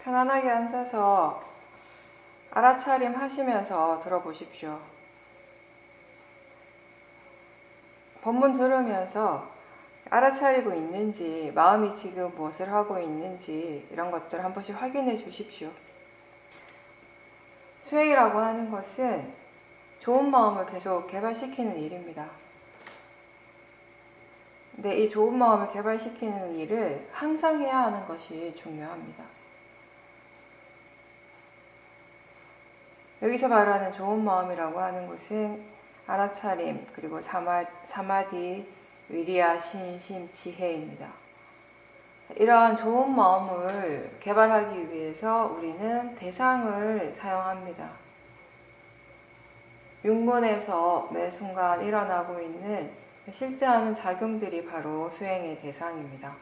편안하게 앉아서 알아차림 하시면서 들어보십시오. 본문 들으면서 알아차리고 있는지, 마음이 지금 무엇을 하고 있는지 이런 것들 한 번씩 확인해 주십시오. 수행이라고 하는 것은 좋은 마음을 계속 개발시키는 일입니다. 근데 이 좋은 마음을 개발시키는 일을 항상 해야 하는 것이 중요합니다. 여기서 말하는 좋은 마음이라고 하는 것은 알아차림, 그리고 사마디, 위리야, 신심, 지혜입니다. 이러한 좋은 마음을 개발하기 위해서 우리는 대상을 사용합니다. 육문에서 매 순간 일어나고 있는 실제하는 작용들이 바로 수행의 대상입니다.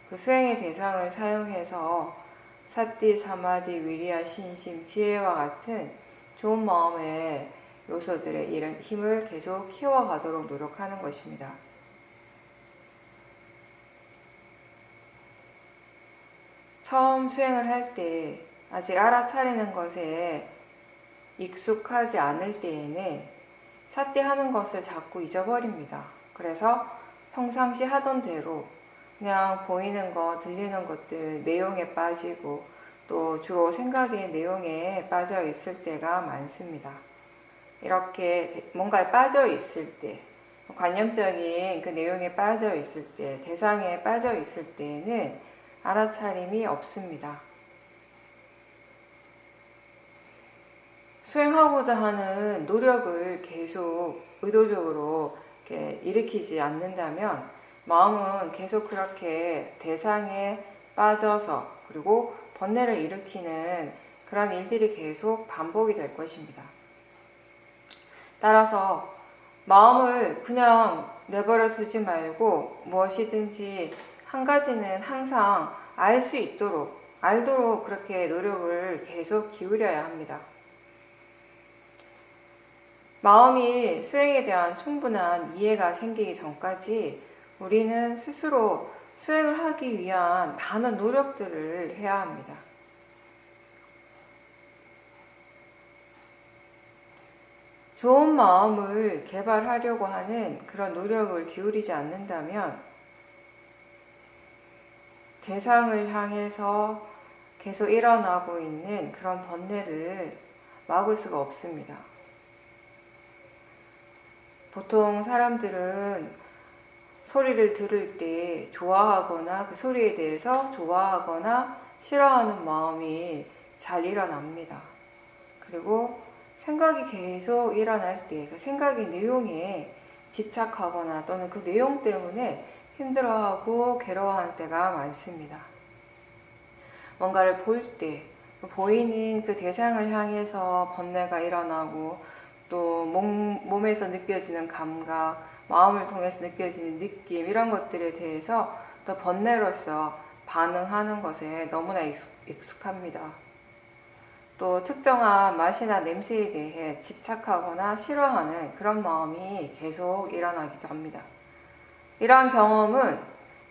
그 수행의 대상을 사용해서 사띠, 사마디, 위리야, 신심, 지혜와 같은 좋은 마음의 요소들의 이런 힘을 계속 키워가도록 노력하는 것입니다. 처음 수행을 할 때 아직 알아차리는 것에 익숙하지 않을 때에는 사띠 하는 것을 자꾸 잊어버립니다. 그래서 평상시 하던 대로 그냥 보이는 것, 들리는 것들 내용에 빠지고 또 주로 생각의 내용에 빠져 있을 때가 많습니다. 이렇게 뭔가에 빠져 있을 때, 관념적인 그 내용에 빠져 있을 때, 대상에 빠져 있을 때에는 알아차림이 없습니다. 수행하고자 하는 노력을 계속 의도적으로 이렇게 일으키지 않는다면 마음은 계속 그렇게 대상에 빠져서 그리고 번뇌를 일으키는 그런 일들이 계속 반복이 될 것입니다. 따라서 마음을 그냥 내버려 두지 말고 무엇이든지 한 가지는 항상 알 수 있도록, 알도록 그렇게 노력을 계속 기울여야 합니다. 마음이 수행에 대한 충분한 이해가 생기기 전까지 우리는 스스로 수행을 하기 위한 많은 노력들을 해야 합니다. 좋은 마음을 개발하려고 하는 그런 노력을 기울이지 않는다면 대상을 향해서 계속 일어나고 있는 그런 번뇌를 막을 수가 없습니다. 보통 사람들은 소리를 들을 때 좋아하거나 그 소리에 대해서 좋아하거나 싫어하는 마음이 잘 일어납니다. 그리고 생각이 계속 일어날 때 그 생각의 내용에 집착하거나 또는 그 내용 때문에 힘들어하고 괴로워하는 때가 많습니다. 뭔가를 볼 때 보이는 그 대상을 향해서 번뇌가 일어나고 또 몸에서 느껴지는 감각, 마음을 통해서 느껴지는 느낌 이런 것들에 대해서 또 번뇌로서 반응하는 것에 너무나 익숙합니다. 또 특정한 맛이나 냄새에 대해 집착하거나 싫어하는 그런 마음이 계속 일어나기도 합니다. 이러한 경험은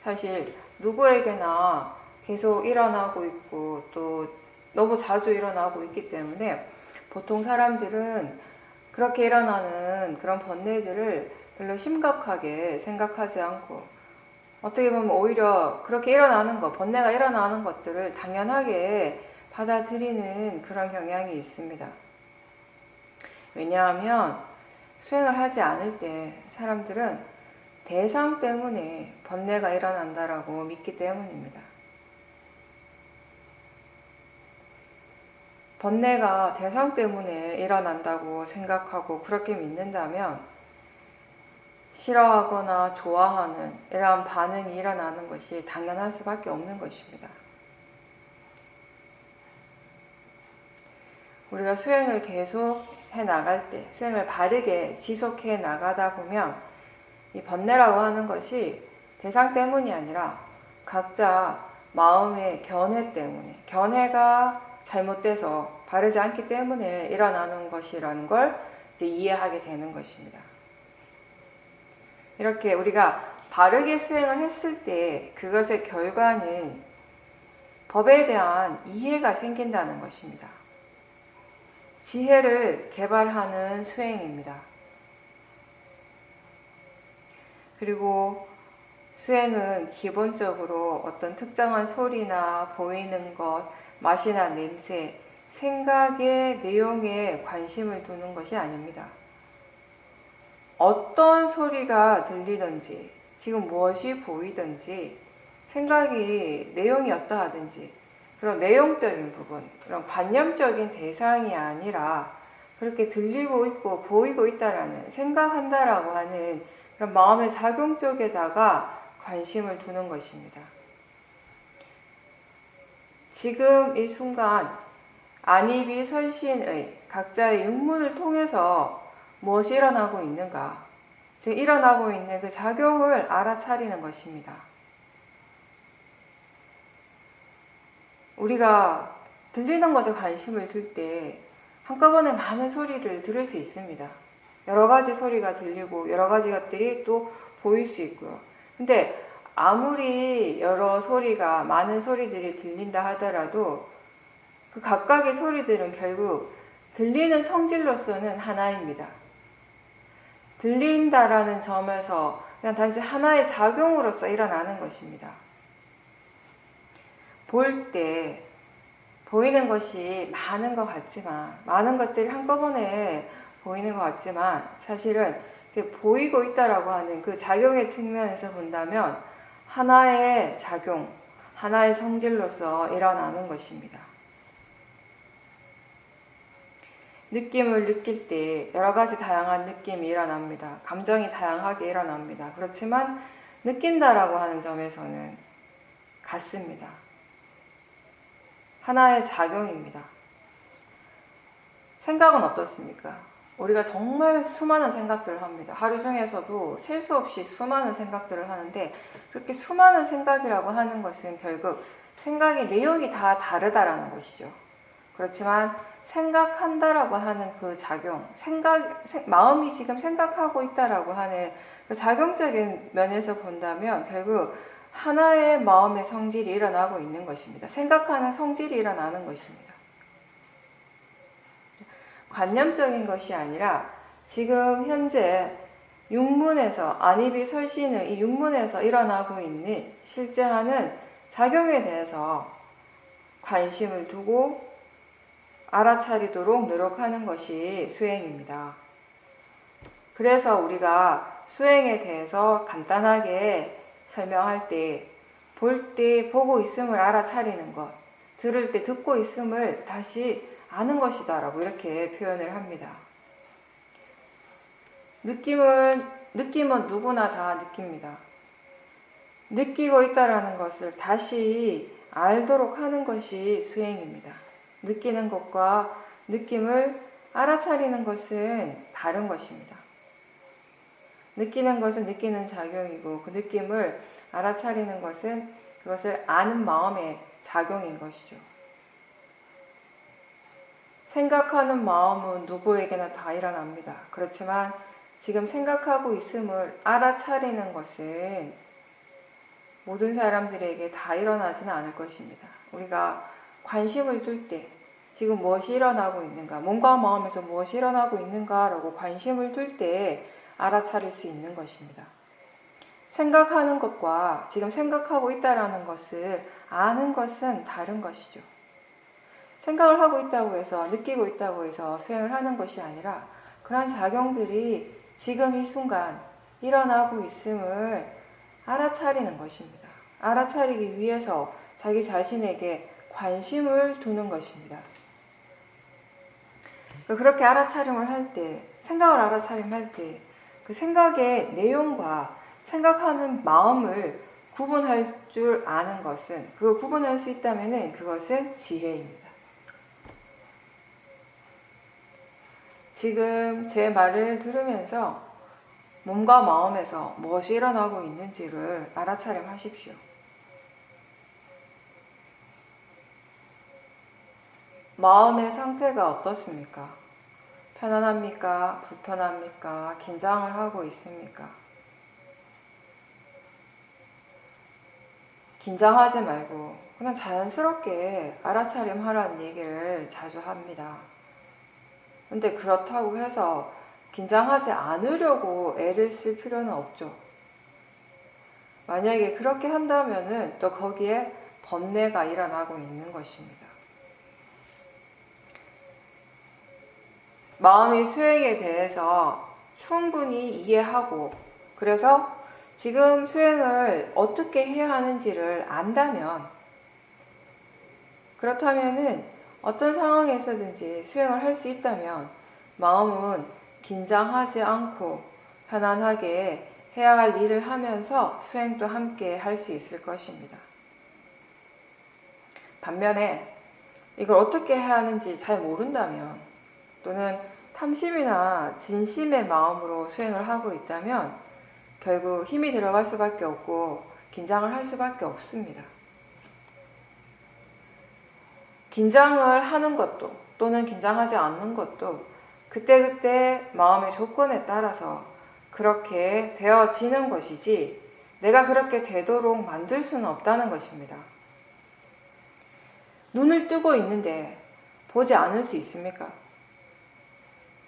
사실 누구에게나 계속 일어나고 있고 또 너무 자주 일어나고 있기 때문에 보통 사람들은 그렇게 일어나는 그런 번뇌들을 별로 심각하게 생각하지 않고 어떻게 보면 오히려 그렇게 일어나는 것, 번뇌가 일어나는 것들을 당연하게 받아들이는 그런 경향이 있습니다. 왜냐하면 수행을 하지 않을 때 사람들은 대상 때문에 번뇌가 일어난다라고 믿기 때문입니다. 번뇌가 대상 때문에 일어난다고 생각하고 그렇게 믿는다면 싫어하거나 좋아하는 이러한 반응이 일어나는 것이 당연할 수밖에 없는 것입니다. 우리가 수행을 계속 해 나갈 때, 수행을 바르게 지속해 나가다 보면 이 번뇌라고 하는 것이 대상 때문이 아니라 각자 마음의 견해 때문에, 견해가 잘못돼서 바르지 않기 때문에 일어나는 것이라는 걸 이제 이해하게 되는 것입니다. 이렇게 우리가 바르게 수행을 했을 때 그것의 결과는 법에 대한 이해가 생긴다는 것입니다. 지혜를 개발하는 수행입니다. 그리고 수행은 기본적으로 어떤 특정한 소리나 보이는 것, 맛이나 냄새, 생각의 내용에 관심을 두는 것이 아닙니다. 어떤 소리가 들리든지, 지금 무엇이 보이든지, 생각이 내용이 어떠하든지, 그런 내용적인 부분, 그런 관념적인 대상이 아니라 그렇게 들리고 있고 보이고 있다라는, 생각한다라고 하는 그런 마음의 작용 쪽에다가 관심을 두는 것입니다. 지금 이 순간 안이비 설신의 각자의 육문을 통해서 무엇이 일어나고 있는가, 즉 일어나고 있는 그 작용을 알아차리는 것입니다. 우리가 들리는 것에 관심을 둘 때 한꺼번에 많은 소리를 들을 수 있습니다. 여러 가지 소리가 들리고 여러 가지 것들이 또 보일 수 있고요. 근데 아무리 여러 소리가, 많은 소리들이 들린다 하더라도 그 각각의 소리들은 결국 들리는 성질로서는 하나입니다. 들린다라는 점에서 그냥 단지 하나의 작용으로서 일어나는 것입니다. 볼 때 보이는 것이 많은 것 같지만, 많은 것들이 한꺼번에 보이는 것 같지만 사실은 보이고 있다라고 하는 그 작용의 측면에서 본다면 하나의 작용, 하나의 성질로서 일어나는 것입니다. 느낌을 느낄 때 여러 가지 다양한 느낌이 일어납니다. 감정이 다양하게 일어납니다. 그렇지만 느낀다라고 하는 점에서는 같습니다. 하나의 작용입니다. 생각은 어떻습니까? 우리가 정말 수많은 생각들을 합니다. 하루 중에서도 셀 수 없이 수많은 생각들을 하는데, 그렇게 수많은 생각이라고 하는 것은 결국 생각의 내용이 다 다르다라는 것이죠. 그렇지만 생각한다라고 하는 그 작용, 마음이 지금 생각하고 있다라고 하는 그 작용적인 면에서 본다면 결국 하나의 마음의 성질이 일어나고 있는 것입니다. 생각하는 성질이 일어나는 것입니다. 관념적인 것이 아니라 지금 현재 육문에서, 안이비 설신의 이 육문에서 일어나고 있는 실제 하는 작용에 대해서 관심을 두고 알아차리도록 노력하는 것이 수행입니다. 그래서 우리가 수행에 대해서 간단하게 설명할 때, 볼 때 보고 있음을 알아차리는 것, 들을 때 듣고 있음을 다시 아는 것이다 라고 이렇게 표현을 합니다. 느낌은 누구나 다 느낍니다. 느끼고 있다라는 것을 다시 알도록 하는 것이 수행입니다. 느끼는 것과 느낌을 알아차리는 것은 다른 것입니다. 느끼는 것은 느끼는 작용이고, 그 느낌을 알아차리는 것은 그것을 아는 마음의 작용인 것이죠. 생각하는 마음은 누구에게나 다 일어납니다. 그렇지만 지금 생각하고 있음을 알아차리는 것은 모든 사람들에게 다 일어나지는 않을 것입니다. 우리가 관심을 둘 때 지금 무엇이 일어나고 있는가, 몸과 마음에서 무엇이 일어나고 있는가라고 관심을 둘 때 알아차릴 수 있는 것입니다. 생각하는 것과 지금 생각하고 있다라는 것을 아는 것은 다른 것이죠. 생각을 하고 있다고 해서, 느끼고 있다고 해서 수행을 하는 것이 아니라 그러한 작용들이 지금 이 순간 일어나고 있음을 알아차리는 것입니다. 알아차리기 위해서 자기 자신에게 관심을 두는 것입니다. 그렇게 알아차림을 할 때, 생각을 알아차림할 때 그 생각의 내용과 생각하는 마음을 구분할 줄 아는 것은, 그걸 구분할 수 있다면 그것은 지혜입니다. 지금 제 말을 들으면서 몸과 마음에서 무엇이 일어나고 있는지를 알아차림하십시오. 마음의 상태가 어떻습니까? 편안합니까? 불편합니까? 긴장을 하고 있습니까? 긴장하지 말고 그냥 자연스럽게 알아차림하라는 얘기를 자주 합니다. 근데 그렇다고 해서 긴장하지 않으려고 애를 쓸 필요는 없죠. 만약에 그렇게 한다면은 또 거기에 번뇌가 일어나고 있는 것입니다. 마음이 수행에 대해서 충분히 이해하고 그래서 지금 수행을 어떻게 해야 하는지를 안다면 그렇다면은 어떤 상황에서든지 수행을 할 수 있다면 마음은 긴장하지 않고 편안하게 해야 할 일을 하면서 수행도 함께 할 수 있을 것입니다. 반면에 이걸 어떻게 해야 하는지 잘 모른다면 또는 탐심이나 진심의 마음으로 수행을 하고 있다면 결국 힘이 들어갈 수밖에 없고 긴장을 할 수밖에 없습니다. 긴장을 하는 것도 또는 긴장하지 않는 것도 그때그때 마음의 조건에 따라서 그렇게 되어지는 것이지 내가 그렇게 되도록 만들 수는 없다는 것입니다. 눈을 뜨고 있는데 보지 않을 수 있습니까?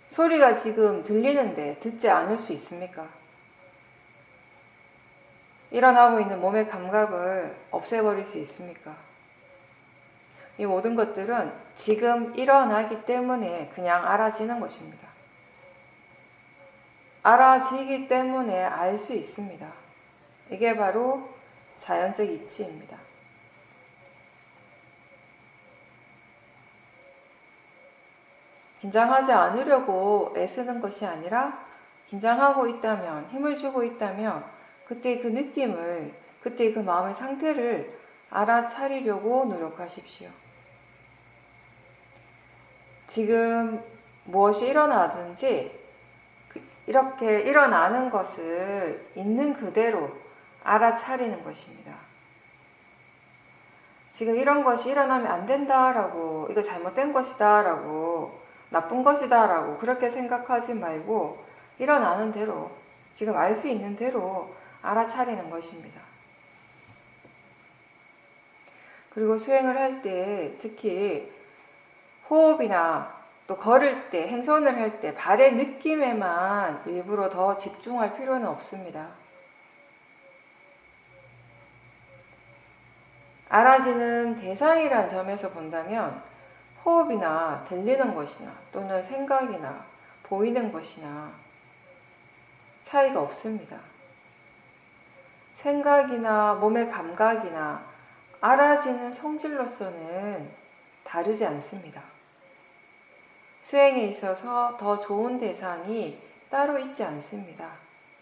소리가 지금 들리는데 듣지 않을 수 있습니까? 일어나고 있는 몸의 감각을 없애버릴 수 있습니까? 이 모든 것들은 지금 일어나기 때문에 그냥 알아지는 것입니다. 알아지기 때문에 알 수 있습니다. 이게 바로 자연적 이치입니다. 긴장하지 않으려고 애쓰는 것이 아니라 긴장하고 있다면, 힘을 주고 있다면 그때 그 느낌을, 그때 그 마음의 상태를 알아차리려고 노력하십시오. 지금 무엇이 일어나든지 이렇게 일어나는 것을 있는 그대로 알아차리는 것입니다. 지금 이런 것이 일어나면 안 된다라고, 이거 잘못된 것이다라고, 나쁜 것이다라고 그렇게 생각하지 말고 일어나는 대로, 지금 알 수 있는 대로 알아차리는 것입니다. 그리고 수행을 할 때 특히 호흡이나 또 걸을 때, 행선을 할 때 발의 느낌에만 일부러 더 집중할 필요는 없습니다. 알아지는 대상이라는 점에서 본다면 호흡이나 들리는 것이나 또는 생각이나 보이는 것이나 차이가 없습니다. 생각이나 몸의 감각이나 알아지는 성질로서는 다르지 않습니다. 수행에 있어서 더 좋은 대상이 따로 있지 않습니다.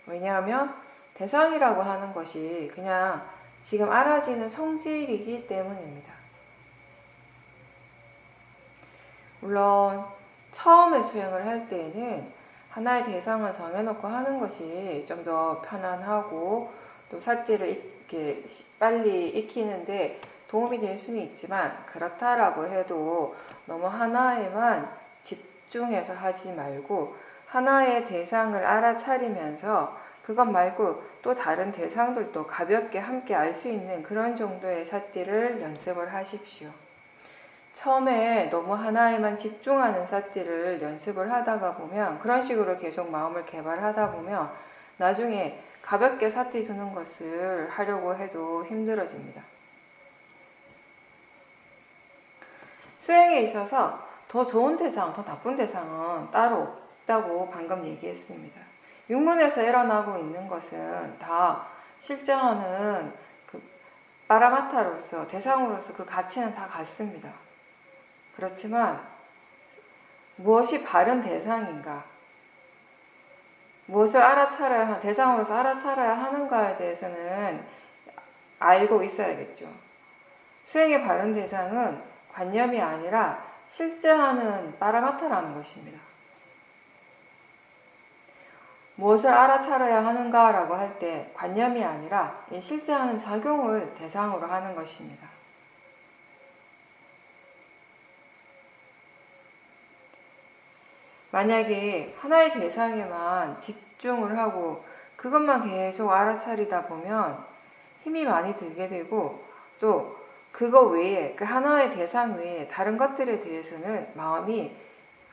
왜냐하면 대상이라고 하는 것이 그냥 지금 알아지는 성질이기 때문입니다. 물론 처음에 수행을 할 때에는 하나의 대상을 정해놓고 하는 것이 좀 더 편안하고 또 삿대를 이렇게 빨리 익히는데 도움이 될 수는 있지만 그렇다라고 해도 너무 하나에만 집중해서 하지 말고 하나의 대상을 알아차리면서 그것 말고 또 다른 대상들도 가볍게 함께 알 수 있는 그런 정도의 삿대를 연습을 하십시오. 처음에 너무 하나에만 집중하는 삿대를 연습을 하다가 보면 그런 식으로 계속 마음을 개발하다 보면 나중에 가볍게 삿대 두는 것을 하려고 해도 힘들어집니다. 수행에 있어서 더 좋은 대상, 더 나쁜 대상은 따로 없다고 방금 얘기했습니다. 육문에서 일어나고 있는 것은 다 실제하는 그 파라마타로서, 대상으로서 그 가치는 다 같습니다. 그렇지만 무엇이 바른 대상인가, 무엇을 알아차려야, 대상으로서 알아차려야 하는가에 대해서는 알고 있어야겠죠. 수행의 바른 대상은 관념이 아니라 실제하는 파라마타라는 것입니다. 무엇을 알아차려야 하는가라고 할 때 관념이 아니라 실제하는 작용을 대상으로 하는 것입니다. 만약에 하나의 대상에만 집중을 하고 그것만 계속 알아차리다 보면 힘이 많이 들게 되고 또 그거 외에 그 하나의 대상 외에 다른 것들에 대해서는 마음이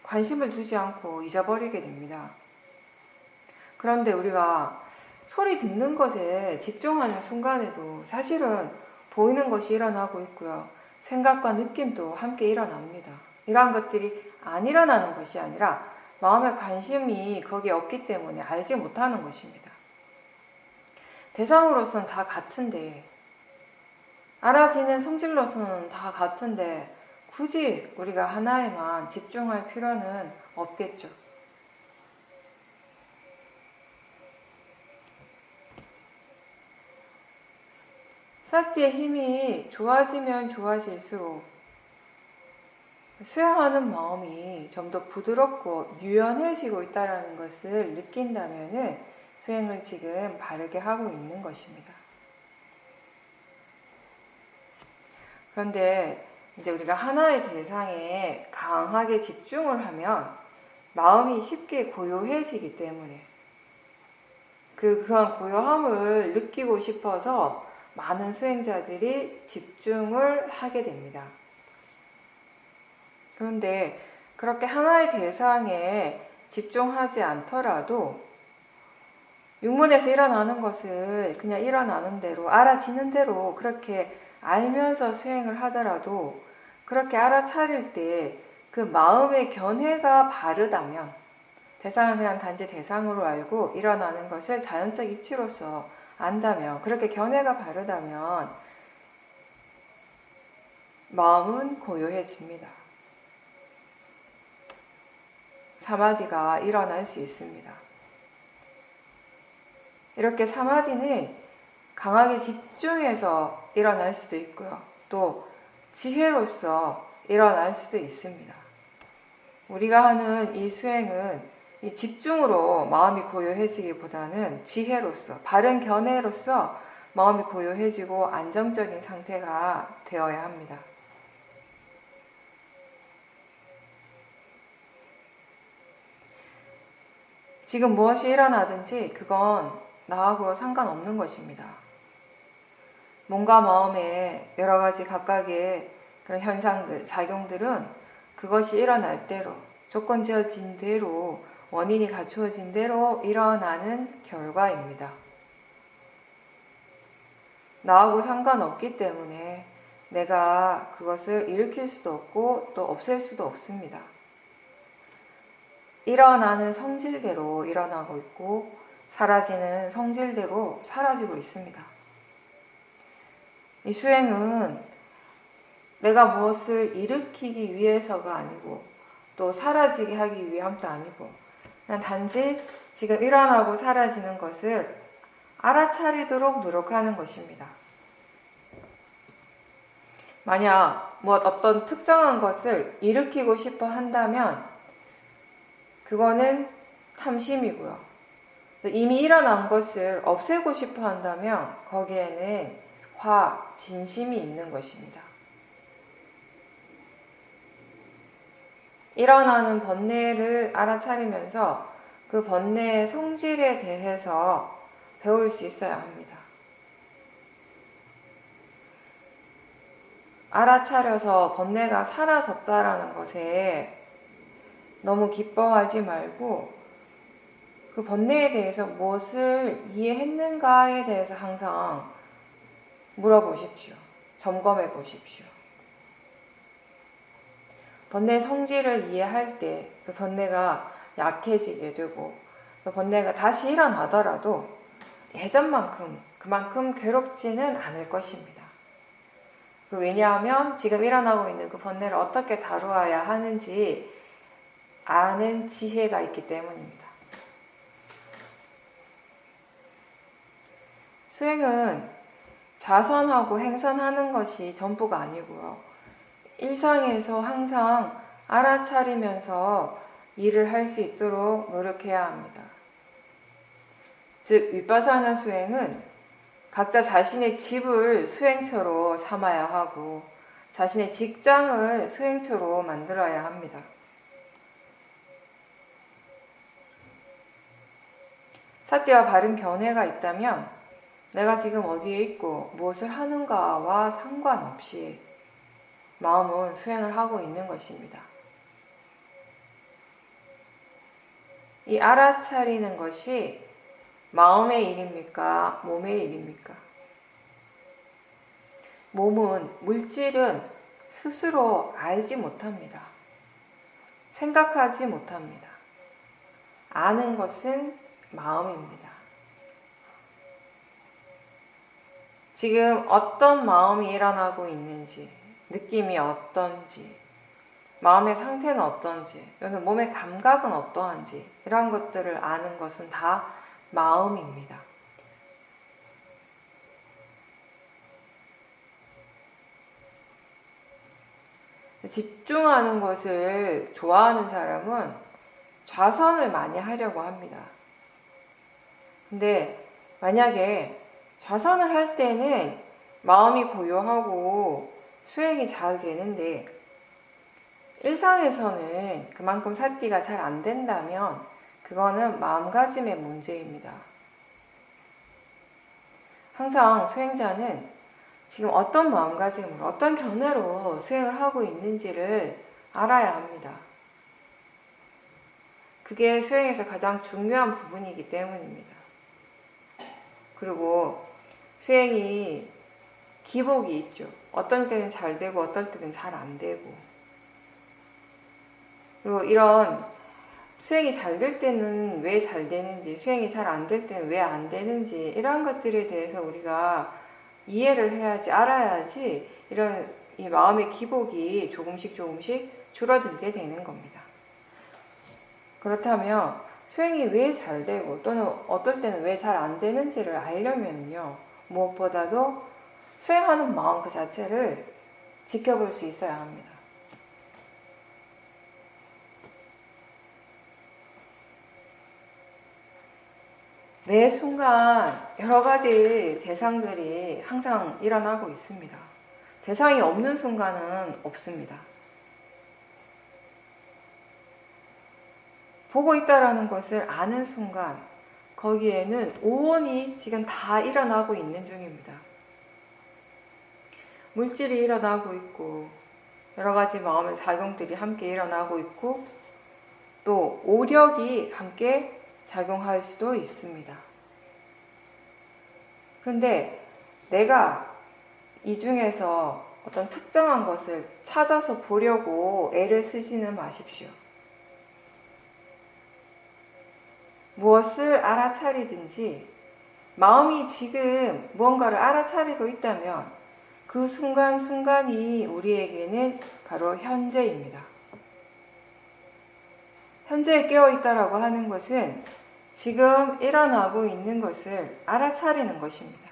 관심을 두지 않고 잊어버리게 됩니다. 그런데 우리가 소리 듣는 것에 집중하는 순간에도 사실은 보이는 것이 일어나고 있고요. 생각과 느낌도 함께 일어납니다. 이러한 것들이 안 일어나는 것이 아니라 마음의 관심이 거기에 없기 때문에 알지 못하는 것입니다. 대상으로서는 다 같은데, 알아지는 성질로서는 다 같은데 굳이 우리가 하나에만 집중할 필요는 없겠죠. 사티의 힘이 좋아지면 좋아질수록 수행하는 마음이 좀 더 부드럽고 유연해지고 있다는 것을 느낀다면 수행을 지금 바르게 하고 있는 것입니다. 그런데 이제 우리가 하나의 대상에 강하게 집중을 하면 마음이 쉽게 고요해지기 때문에 그런 고요함을 느끼고 싶어서 많은 수행자들이 집중을 하게 됩니다. 그런데 그렇게 하나의 대상에 집중하지 않더라도 육문에서 일어나는 것을 그냥 일어나는 대로 알아지는 대로 그렇게 알면서 수행을 하더라도 그렇게 알아차릴 때 그 마음의 견해가 바르다면 대상은 그냥 단지 대상으로 알고 일어나는 것을 자연적 이치로서 안다면 그렇게 견해가 바르다면 마음은 고요해집니다. 사마디가 일어날 수 있습니다. 이렇게 사마디는 강하게 집중해서 일어날 수도 있고요. 또 지혜로서 일어날 수도 있습니다. 우리가 하는 이 수행은 이 집중으로 마음이 고요해지기보다는 지혜로서, 바른 견해로서 마음이 고요해지고 안정적인 상태가 되어야 합니다. 지금 무엇이 일어나든지 그건 나하고 상관없는 것입니다. 몸과 마음의 여러 가지 각각의 그런 현상들, 작용들은 그것이 일어날 대로, 조건지어진 대로, 원인이 갖추어진 대로 일어나는 결과입니다. 나하고 상관없기 때문에 내가 그것을 일으킬 수도 없고 또 없앨 수도 없습니다. 일어나는 성질대로 일어나고 있고 사라지는 성질대로 사라지고 있습니다. 이 수행은 내가 무엇을 일으키기 위해서가 아니고 또 사라지게 하기 위함도 아니고 그냥 단지 지금 일어나고 사라지는 것을 알아차리도록 노력하는 것입니다. 만약 어떤 특정한 것을 일으키고 싶어 한다면 그거는 탐심이고요. 이미 일어난 것을 없애고 싶어 한다면 거기에는 진심이 있는 것입니다. 일어나는 번뇌를 알아차리면서 그 번뇌의 성질에 대해서 배울 수 있어야 합니다. 알아차려서 번뇌가 사라졌다라는 것에 너무 기뻐하지 말고 그 번뇌에 대해서 무엇을 이해했는가에 대해서 항상 물어보십시오. 점검해 보십시오. 번뇌의 성질을 이해할 때 그 번뇌가 약해지게 되고 그 번뇌가 다시 일어나더라도 예전만큼 그만큼 괴롭지는 않을 것입니다. 왜냐하면 지금 일어나고 있는 그 번뇌를 어떻게 다루어야 하는지 아는 지혜가 있기 때문입니다. 수행은 자선하고 행선하는 것이 전부가 아니고요. 일상에서 항상 알아차리면서 일을 할 수 있도록 노력해야 합니다. 즉 위파사나 수행은 각자 자신의 집을 수행처로 삼아야 하고 자신의 직장을 수행처로 만들어야 합니다. 사티와 바른 견해가 있다면 내가 지금 어디에 있고 무엇을 하는가와 상관없이 마음은 수행을 하고 있는 것입니다. 이 알아차리는 것이 마음의 일입니까? 몸의 일입니까? 물질은 스스로 알지 못합니다. 생각하지 못합니다. 아는 것은 마음입니다. 지금 어떤 마음이 일어나고 있는지, 느낌이 어떤지, 마음의 상태는 어떤지, 또는 몸의 감각은 어떠한지 이런 것들을 아는 것은 다 마음입니다. 집중하는 것을 좋아하는 사람은 좌선을 많이 하려고 합니다. 근데 만약에 좌선을 할 때는 마음이 고요하고 수행이 잘 되는데 일상에서는 그만큼 사띠가 잘 안 된다면 그거는 마음가짐의 문제입니다. 항상 수행자는 지금 어떤 마음가짐으로 어떤 견해로 수행을 하고 있는지를 알아야 합니다. 그게 수행에서 가장 중요한 부분이기 때문입니다. 그리고 수행이 기복이 있죠. 어떤 때는 잘 되고 어떨 때는 잘 안 되고. 그리고 이런 수행이 잘 될 때는 왜 잘 되는지, 수행이 잘 안 될 때는 왜 안 되는지 이런 것들에 대해서 우리가 이해를 해야지, 알아야지 이런 이 마음의 기복이 조금씩 줄어들게 되는 겁니다. 그렇다면 수행이 왜 잘 되고 또는 어떨 때는 왜 잘 안 되는지를 알려면요, 무엇보다도 수행하는 마음 그 자체를 지켜볼 수 있어야 합니다. 매 순간 여러 가지 대상들이 항상 일어나고 있습니다. 대상이 없는 순간은 없습니다. 보고 있다라는 것을 아는 순간 거기에는 오온이 지금 다 일어나고 있는 중입니다. 물질이 일어나고 있고 여러 가지 마음의 작용들이 함께 일어나고 있고 또 오력이 함께 작용할 수도 있습니다. 그런데 내가 이 중에서 어떤 특정한 것을 찾아서 보려고 애를 쓰지는 마십시오. 무엇을 알아차리든지 마음이 지금 무언가를 알아차리고 있다면 그 순간순간이 우리에게는 바로 현재입니다. 현재에 깨어있다라고 하는 것은 지금 일어나고 있는 것을 알아차리는 것입니다.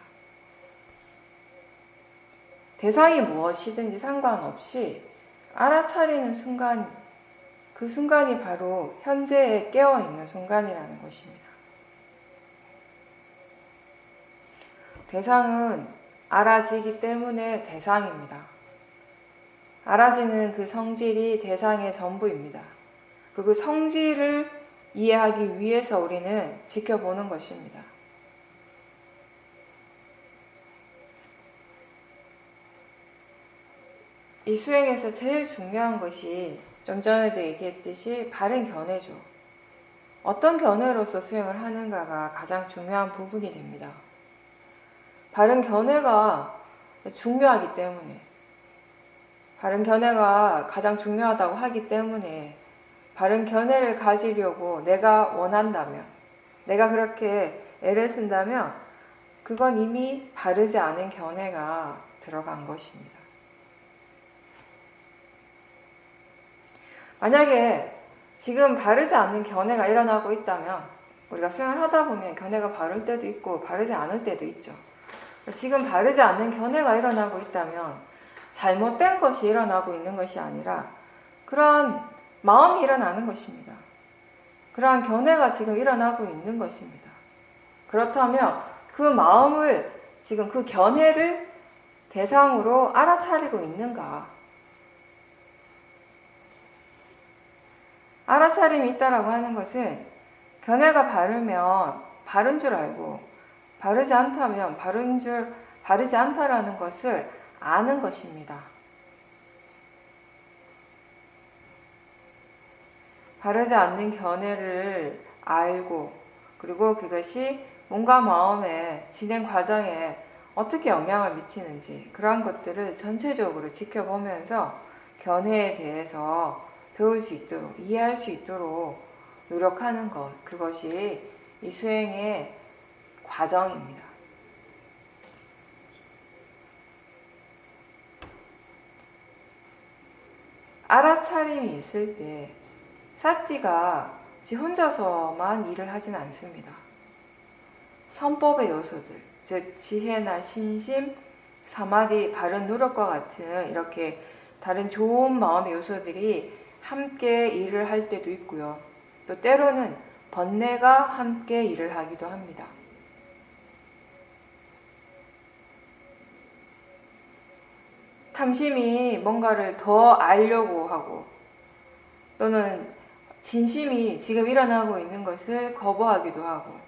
대상이 무엇이든지 상관없이 알아차리는 순간, 그 순간이 바로 현재에 깨어있는 순간이라는 것입니다. 대상은 알아지기 때문에 대상입니다. 알아지는 그 성질이 대상의 전부입니다. 그 성질을 이해하기 위해서 우리는 지켜보는 것입니다. 이 수행에서 제일 중요한 것이 좀 전에도 얘기했듯이 바른 견해죠. 어떤 견해로서 수행을 하는가가 가장 중요한 부분이 됩니다. 바른 견해가 중요하기 때문에, 바른 견해가 가장 중요하다고 하기 때문에 바른 견해를 가지려고 내가 원한다면, 내가 그렇게 애를 쓴다면 그건 이미 바르지 않은 견해가 들어간 것입니다. 만약에 지금 바르지 않는 견해가 일어나고 있다면 우리가 수행을 하다 보면 견해가 바를 때도 있고 바르지 않을 때도 있죠. 지금 바르지 않는 견해가 일어나고 있다면 잘못된 것이 일어나고 있는 것이 아니라 그러한 마음이 일어나는 것입니다. 그러한 견해가 지금 일어나고 있는 것입니다. 그렇다면 그 마음을 지금 그 견해를 대상으로 알아차리고 있는가? 알아차림이 있다라고 하는 것은 견해가 바르면 바른 줄 알고 바르지 않다면 바르지 않다라는 것을 아는 것입니다. 바르지 않는 견해를 알고, 그리고 그것이 몸과 마음의 진행 과정에 어떻게 영향을 미치는지 그러한 것들을 전체적으로 지켜보면서 견해에 대해서 배울 수 있도록, 이해할 수 있도록 노력하는 것, 그것이 이 수행의 과정입니다. 알아차림이 있을 때 사티가 지 혼자서만 일을 하지는 않습니다. 선법의 요소들, 즉 지혜나 신심, 사마디, 바른 노력과 같은 이렇게 다른 좋은 마음의 요소들이 함께 일을 할 때도 있고요. 또 때로는 번뇌가 함께 일을 하기도 합니다. 탐심이 뭔가를 더 알려고 하고, 또는 진심이 지금 일어나고 있는 것을 거부하기도 하고,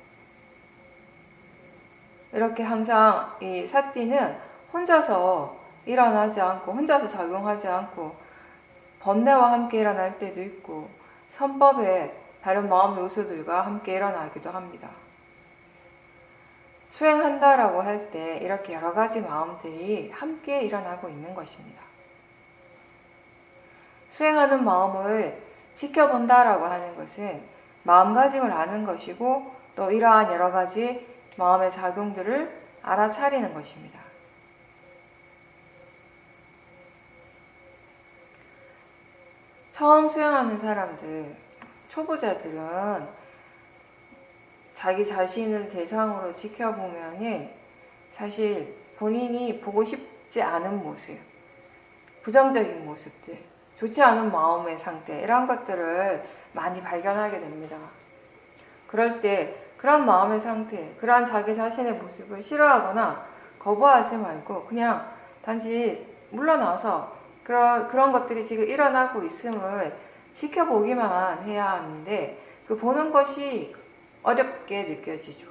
이렇게 항상 이 사띠는 혼자서 일어나지 않고, 혼자서 작용하지 않고, 번뇌와 함께 일어날 때도 있고, 선법의 다른 마음 요소들과 함께 일어나기도 합니다. 수행한다라고 할 때 이렇게 여러 가지 마음들이 함께 일어나고 있는 것입니다. 수행하는 마음을 지켜본다라고 하는 것은 마음가짐을 아는 것이고, 또 이러한 여러 가지 마음의 작용들을 알아차리는 것입니다. 처음 수행하는 사람들, 초보자들은 자기 자신을 대상으로 지켜보면은 사실 본인이 보고 싶지 않은 모습, 부정적인 모습들, 좋지 않은 마음의 상태, 이런 것들을 많이 발견하게 됩니다. 그럴 때 그런 마음의 상태, 그러한 자기 자신의 모습을 싫어하거나 거부하지 말고 그냥 단지 물러나서 그런 것들이 지금 일어나고 있음을 지켜보기만 해야 하는데, 그 보는 것이 어렵게 느껴지죠.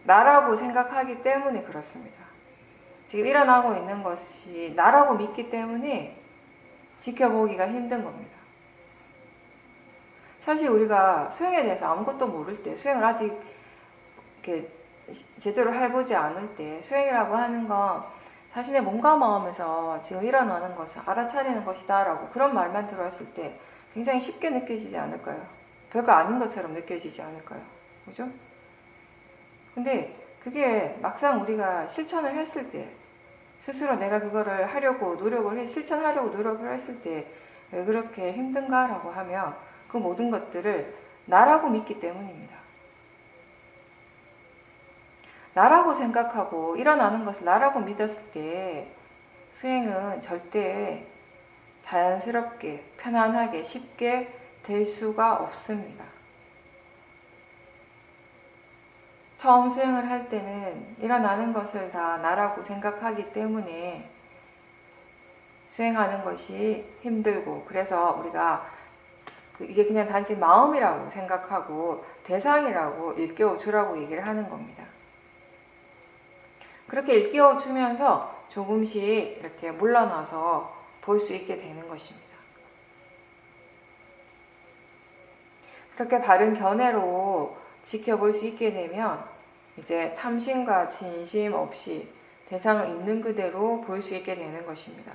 나라고 생각하기 때문에 그렇습니다. 지금 일어나고 있는 것이 나라고 믿기 때문에 지켜보기가 힘든 겁니다. 사실 우리가 수행에 대해서 아무것도 모를 때, 수행을 아직 이렇게 제대로 해보지 않을 때, 수행이라고 하는 건 자신의 몸과 마음에서 지금 일어나는 것을 알아차리는 것이다 라고 그런 말만 들었을 때 굉장히 쉽게 느껴지지 않을까요? 별거 아닌 것처럼 느껴지지 않을까요? 그죠? 근데 그게 막상 우리가 실천을 했을 때, 스스로 내가 그거를 하려고 실천하려고 노력을 했을 때 왜 그렇게 힘든가라고 하면 그 모든 것들을 나라고 믿기 때문입니다. 나라고 생각하고 일어나는 것을 나라고 믿었을 때 수행은 절대 자연스럽게, 편안하게, 쉽게 될 수가 없습니다. 처음 수행을 할 때는 일어나는 것을 다 나라고 생각하기 때문에 수행하는 것이 힘들고, 그래서 우리가 이게 그냥 단지 마음이라고 생각하고 대상이라고 일깨워 주라고 얘기를 하는 겁니다. 그렇게 일깨워 주면서 조금씩 이렇게 물러나서 볼 수 있게 되는 것입니다. 그렇게 바른 견해로 지켜볼 수 있게 되면 이제 탐심과 진심 없이 대상을 있는 그대로 볼 수 있게 되는 것입니다.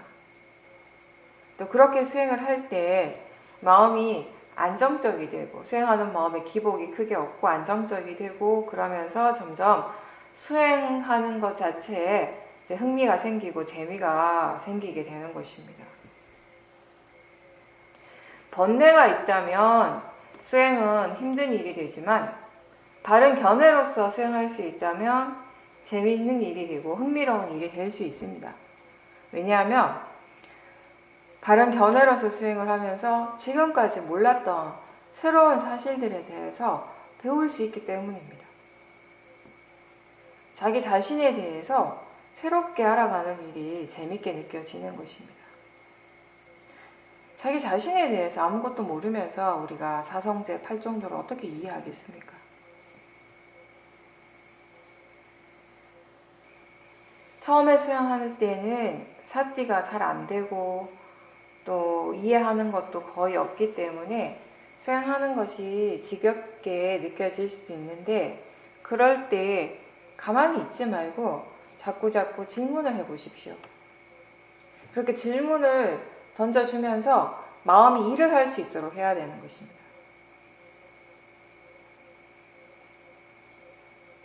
또 그렇게 수행을 할 때 마음이 안정적이 되고, 수행하는 마음의 기복이 크게 없고 안정적이 되고, 그러면서 점점 수행하는 것 자체에 이제 흥미가 생기고 재미가 생기게 되는 것입니다. 번뇌가 있다면 수행은 힘든 일이 되지만, 바른 견해로서 수행할 수 있다면 재미있는 일이 되고 흥미로운 일이 될 수 있습니다. 왜냐하면 바른 견해로서 수행을 하면서 지금까지 몰랐던 새로운 사실들에 대해서 배울 수 있기 때문입니다. 자기 자신에 대해서 새롭게 알아가는 일이 재밌게 느껴지는 것입니다. 자기 자신에 대해서 아무것도 모르면서 우리가 사성제 8정도를 어떻게 이해하겠습니까? 처음에 수행할 때는 사띠가 잘 안 되고 또 이해하는 것도 거의 없기 때문에 수행하는 것이 지겹게 느껴질 수도 있는데, 그럴 때 가만히 있지 말고 자꾸자꾸 질문을 해보십시오. 그렇게 질문을 던져주면서 마음이 일을 할 수 있도록 해야 되는 것입니다.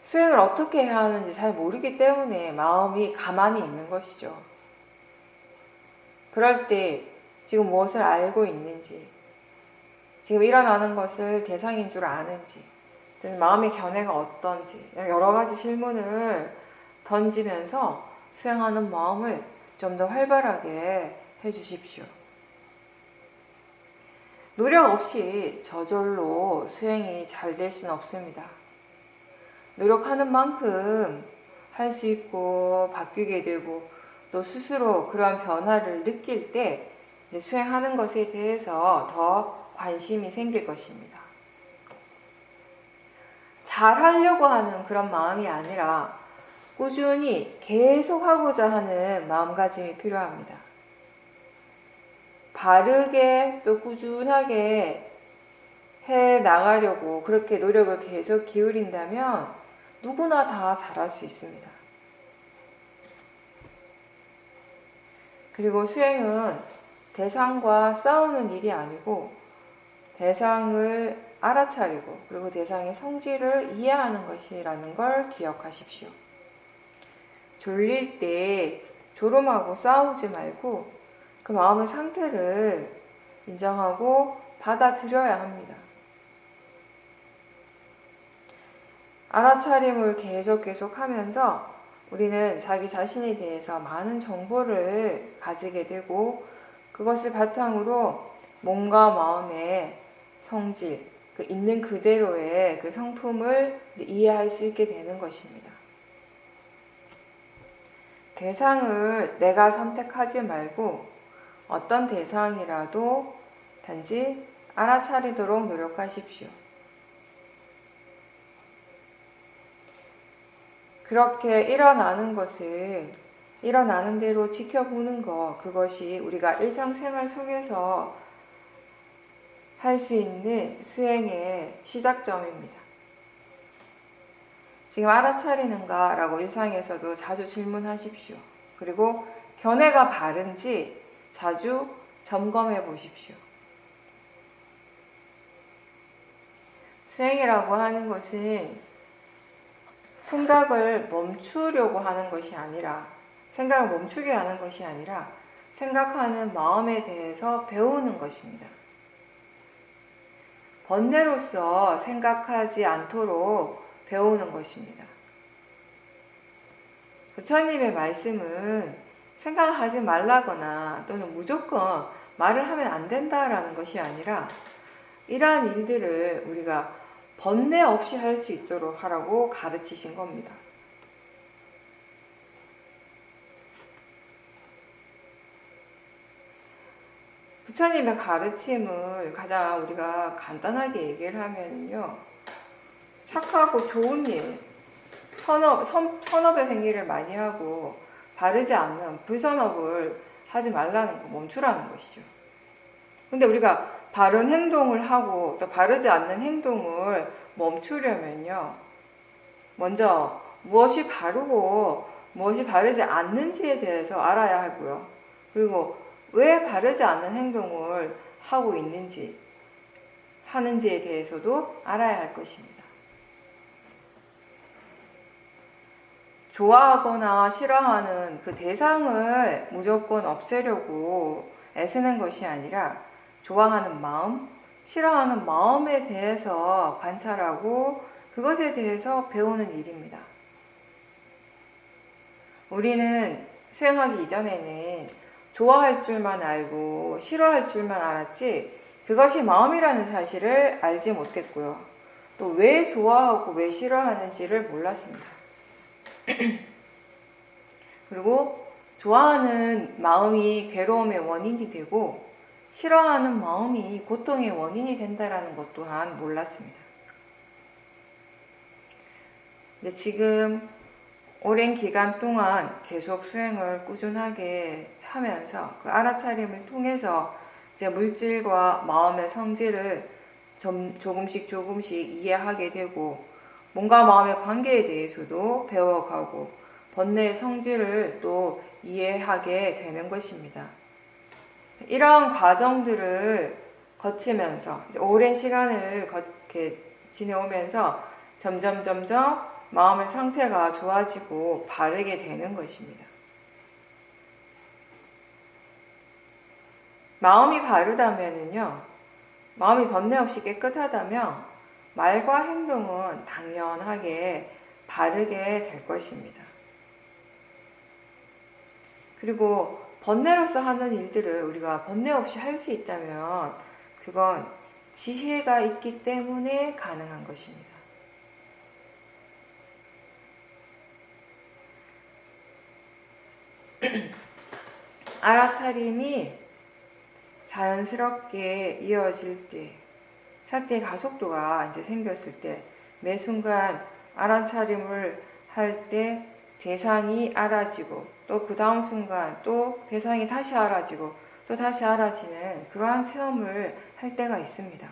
수행을 어떻게 해야 하는지 잘 모르기 때문에 마음이 가만히 있는 것이죠. 그럴 때 지금 무엇을 알고 있는지, 지금 일어나는 것을 대상인 줄 아는지, 마음의 견해가 어떤지, 여러 가지 질문을 던지면서 수행하는 마음을 좀 더 활발하게 해주십시오. 노력 없이 저절로 수행이 잘 될 수는 없습니다. 노력하는 만큼 할 수 있고 바뀌게 되고, 또 스스로 그러한 변화를 느낄 때 수행하는 것에 대해서 더 관심이 생길 것입니다. 잘하려고 하는 그런 마음이 아니라 꾸준히 계속 하고자 하는 마음가짐이 필요합니다. 바르게 또 꾸준하게 해 나가려고 그렇게 노력을 계속 기울인다면 누구나 다 잘할 수 있습니다. 그리고 수행은 대상과 싸우는 일이 아니고 대상을 알아차리고 그리고 대상의 성질을 이해하는 것이라는 걸 기억하십시오. 졸릴 때 졸음하고 싸우지 말고 그 마음의 상태를 인정하고 받아들여야 합니다. 알아차림을 계속 하면서 우리는 자기 자신에 대해서 많은 정보를 가지게 되고, 그것을 바탕으로 몸과 마음의 성질, 그 있는 그대로의 그 성품을 이해할 수 있게 되는 것입니다. 대상을 내가 선택하지 말고 어떤 대상이라도 단지 알아차리도록 노력하십시오. 그렇게 일어나는 것을 일어나는 대로 지켜보는 것, 그것이 우리가 일상생활 속에서 할 수 있는 수행의 시작점입니다. 지금 알아차리는가? 라고 일상에서도 자주 질문하십시오. 그리고 견해가 바른지 자주 점검해 보십시오. 수행이라고 하는 것은 생각을 멈추려고 하는 것이 아니라, 생각을 멈추게 하는 것이 아니라 생각하는 마음에 대해서 배우는 것입니다. 번뇌로서 생각하지 않도록 배우는 것입니다. 부처님의 말씀은 생각하지 말라거나 또는 무조건 말을 하면 안 된다라는 것이 아니라 이러한 일들을 우리가 번뇌 없이 할 수 있도록 하라고 가르치신 겁니다. 부처님의 가르침을 가장 우리가 간단하게 얘기를 하면요, 착하고 좋은 일, 선업의 행위를 많이 하고 바르지 않는 불선업을 하지 말라는 거, 멈추라는 것이죠. 근데 우리가 바른 행동을 하고 또 바르지 않는 행동을 멈추려면요, 먼저 무엇이 바르고 무엇이 바르지 않는지에 대해서 알아야 하고요. 그리고 왜 바르지 않는 행동을 하고 하는지에 대해서도 알아야 할 것입니다. 좋아하거나 싫어하는 그 대상을 무조건 없애려고 애쓰는 것이 아니라 좋아하는 마음, 싫어하는 마음에 대해서 관찰하고 그것에 대해서 배우는 일입니다. 우리는 수행하기 이전에는 좋아할 줄만 알고 싫어할 줄만 알았지 그것이 마음이라는 사실을 알지 못했고요. 또 왜 좋아하고 왜 싫어하는지를 몰랐습니다. 그리고 좋아하는 마음이 괴로움의 원인이 되고 싫어하는 마음이 고통의 원인이 된다는 것 또한 몰랐습니다. 근데 지금 오랜 기간 동안 계속 수행을 꾸준하게 하면서 그 알아차림을 통해서 이제 물질과 마음의 성질을 조금씩 이해하게 되고 몸과 마음의 관계에 대해서도 배워가고 번뇌의 성질을 또 이해하게 되는 것입니다. 이러한 과정들을 거치면서 오랜 시간을 이렇게 지내오면서 점점 마음의 상태가 좋아지고 바르게 되는 것입니다. 마음이 바르다면은요, 마음이 번뇌 없이 깨끗하다면 말과 행동은 당연하게 바르게 될 것입니다. 그리고 번뇌로서 하는 일들을 우리가 번뇌 없이 할 수 있다면 그건 지혜가 있기 때문에 가능한 것입니다. 알아차림이 자연스럽게 이어질 때, 사태의 가속도가 이제 생겼을 때, 매 순간 알아차림을 할 때 대상이 알아지고, 또 그 다음 순간 또 대상이 다시 알아지고, 또 다시 알아지는 그러한 체험을 할 때가 있습니다.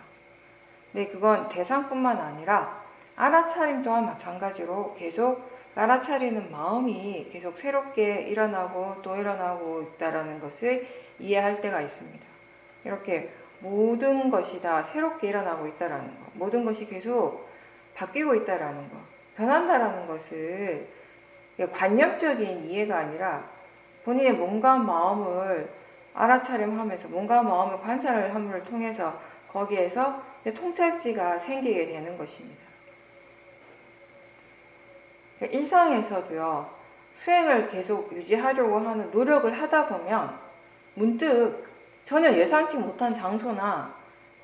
근데 그건 대상뿐만 아니라 알아차림 또한 마찬가지로 계속 알아차리는 마음이 계속 새롭게 일어나고 또 일어나고 있다는 것을 이해할 때가 있습니다. 이렇게 모든 것이 다 새롭게 일어나고 있다는 것, 모든 것이 계속 바뀌고 있다는 것, 변한다는 것을 관념적인 이해가 아니라 본인의 몸과 마음을 알아차림하면서 몸과 마음을 관찰을 함을 통해서 거기에서 통찰지가 생기게 되는 것입니다. 일상에서도요, 수행을 계속 유지하려고 하는 노력을 하다 보면 문득 전혀 예상치 못한 장소나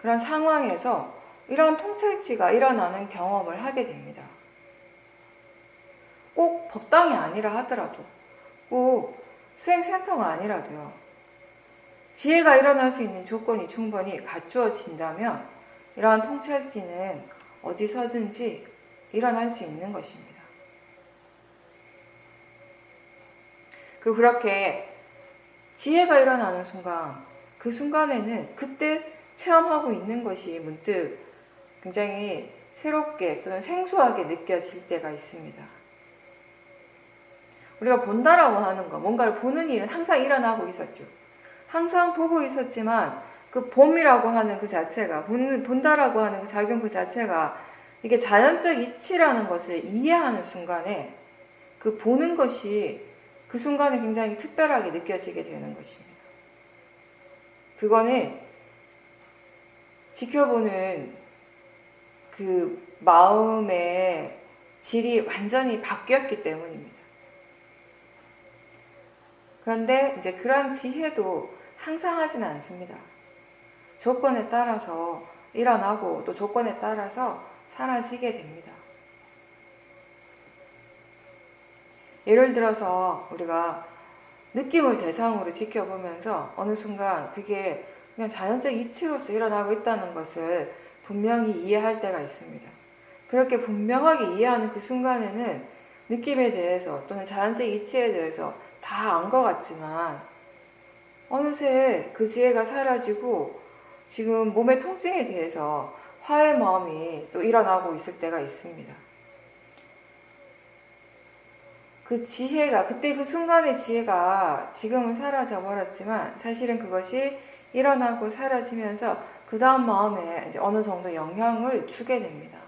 그런 상황에서 이런 통찰지가 일어나는 경험을 하게 됩니다. 꼭 법당이 아니라 하더라도, 꼭 수행센터가 아니라도요, 지혜가 일어날 수 있는 조건이 충분히 갖추어진다면 이러한 통찰지는 어디서든지 일어날 수 있는 것입니다. 그리고 그렇게 지혜가 일어나는 순간, 그 순간에는 그때 체험하고 있는 것이 문득 굉장히 새롭게 또는 생소하게 느껴질 때가 있습니다. 우리가 본다라고 하는 것, 뭔가를 보는 일은 항상 일어나고 있었죠. 항상 보고 있었지만 그 봄이라고 하는 그 자체가, 본다라고 하는 그 작용 그 자체가 이게 자연적 이치라는 것을 이해하는 순간에 그 보는 것이 그 순간에 굉장히 특별하게 느껴지게 되는 것입니다. 그거는 지켜보는 그 마음의 질이 완전히 바뀌었기 때문입니다. 그런데 이제 그런 지혜도 항상 하지는 않습니다. 조건에 따라서 일어나고 또 조건에 따라서 사라지게 됩니다. 예를 들어서 우리가 느낌을 대상으로 지켜보면서 어느 순간 그게 그냥 자연적 이치로서 일어나고 있다는 것을 분명히 이해할 때가 있습니다. 그렇게 분명하게 이해하는 그 순간에는 느낌에 대해서 또는 자연적 이치에 대해서 다 안 것 같지만 어느새 그 지혜가 사라지고 지금 몸의 통증에 대해서 화의 마음이 또 일어나고 있을 때가 있습니다. 그 지혜가, 그때 그 순간의 지혜가 지금은 사라져 버렸지만 사실은 그것이 일어나고 사라지면서 그 다음 마음에 이제 어느 정도 영향을 주게 됩니다.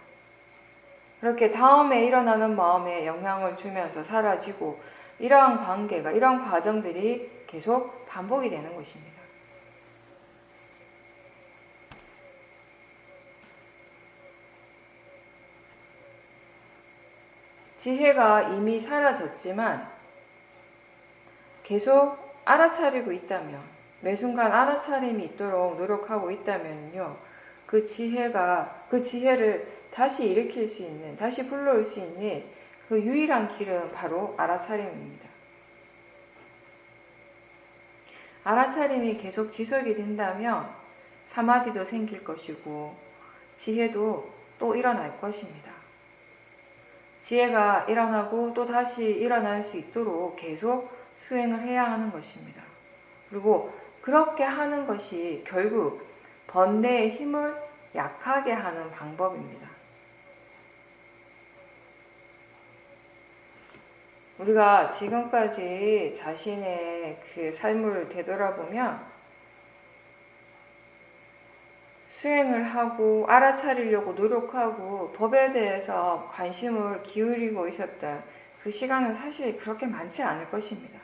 그렇게 다음에 일어나는 마음에 영향을 주면서 사라지고 이러한 관계가, 이러한 과정들이 계속 반복이 되는 것입니다. 지혜가 이미 사라졌지만 계속 알아차리고 있다면, 매 순간 알아차림이 있도록 노력하고 있다면요, 그 지혜를 다시 일으킬 수 있는, 다시 불러올 수 있는 그 유일한 길은 바로 알아차림입니다. 알아차림이 계속 지속이 된다면 사마디도 생길 것이고 지혜도 또 일어날 것입니다. 지혜가 일어나고 또 다시 일어날 수 있도록 계속 수행을 해야 하는 것입니다. 그리고 그렇게 하는 것이 결국 번뇌의 힘을 약하게 하는 방법입니다. 우리가 지금까지 자신의 그 삶을 되돌아보면 수행을 하고 알아차리려고 노력하고 법에 대해서 관심을 기울이고 있었던 그 시간은 사실 그렇게 많지 않을 것입니다.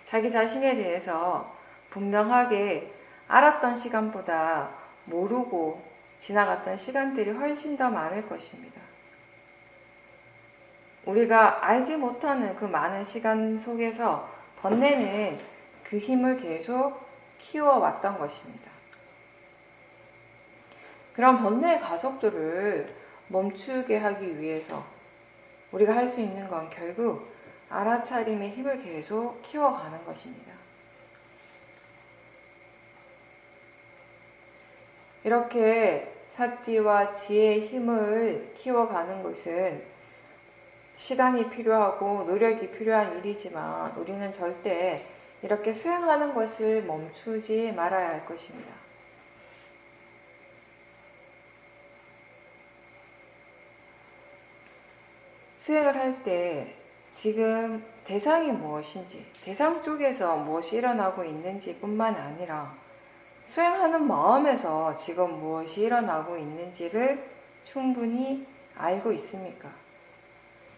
자기 자신에 대해서 분명하게 알았던 시간보다 모르고 지나갔던 시간들이 훨씬 더 많을 것입니다. 우리가 알지 못하는 그 많은 시간 속에서 번뇌는 그 힘을 계속 키워왔던 것입니다. 그런 번뇌의 가속도를 멈추게 하기 위해서 우리가 할 수 있는 건 결국 알아차림의 힘을 계속 키워가는 것입니다. 이렇게 사띠와 지혜의 힘을 키워가는 것은 시간이 필요하고 노력이 필요한 일이지만 우리는 절대 이렇게 수행하는 것을 멈추지 말아야 할 것입니다. 수행을 할 때 지금 대상이 무엇인지, 대상 쪽에서 무엇이 일어나고 있는지 뿐만 아니라 수행하는 마음에서 지금 무엇이 일어나고 있는지를 충분히 알고 있습니까?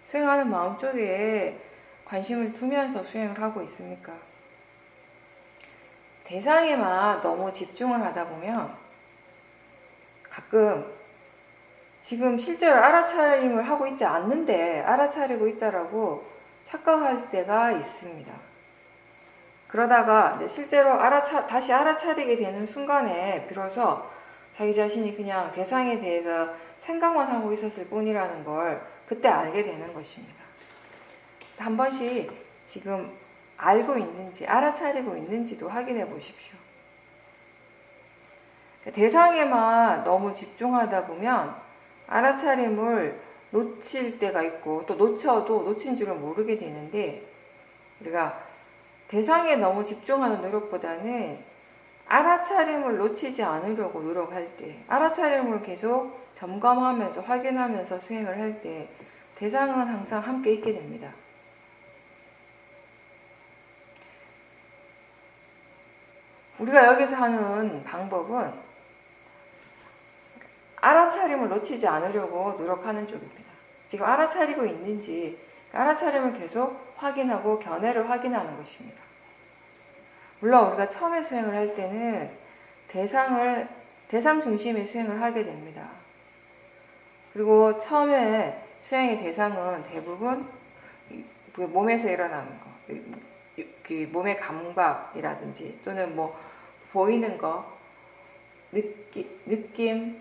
수행하는 마음 쪽에 관심을 두면서 수행을 하고 있습니까? 대상에만 너무 집중을 하다 보면 가끔 지금 실제로 알아차림을 하고 있지 않는데 알아차리고 있다라고 착각할 때가 있습니다. 그러다가 실제로 다시 알아차리게 되는 순간에 비로소 자기 자신이 그냥 대상에 대해서 생각만 하고 있었을 뿐이라는 걸 그때 알게 되는 것입니다. 그래서 한 번씩 지금 알고 있는지 알아차리고 있는지도 확인해 보십시오. 대상에만 너무 집중하다 보면 알아차림을 놓칠 때가 있고 또 놓쳐도 놓친 줄을 모르게 되는데 우리가 대상에 너무 집중하는 노력보다는 알아차림을 놓치지 않으려고 노력할 때 알아차림을 계속 점검하면서 확인하면서 수행을 할 때 대상은 항상 함께 있게 됩니다. 우리가 여기서 하는 방법은 알아차림을 놓치지 않으려고 노력하는 쪽입니다. 지금 알아차리고 있는지 알아차림을 계속 확인하고 견해를 확인하는 것입니다. 물론 우리가 처음에 수행을 할 때는 대상 중심의 수행을 하게 됩니다. 그리고 처음에 수행의 대상은 대부분 몸에서 일어나는 거, 그 몸의 감각이라든지 또는 뭐 보이는 거, 느낌,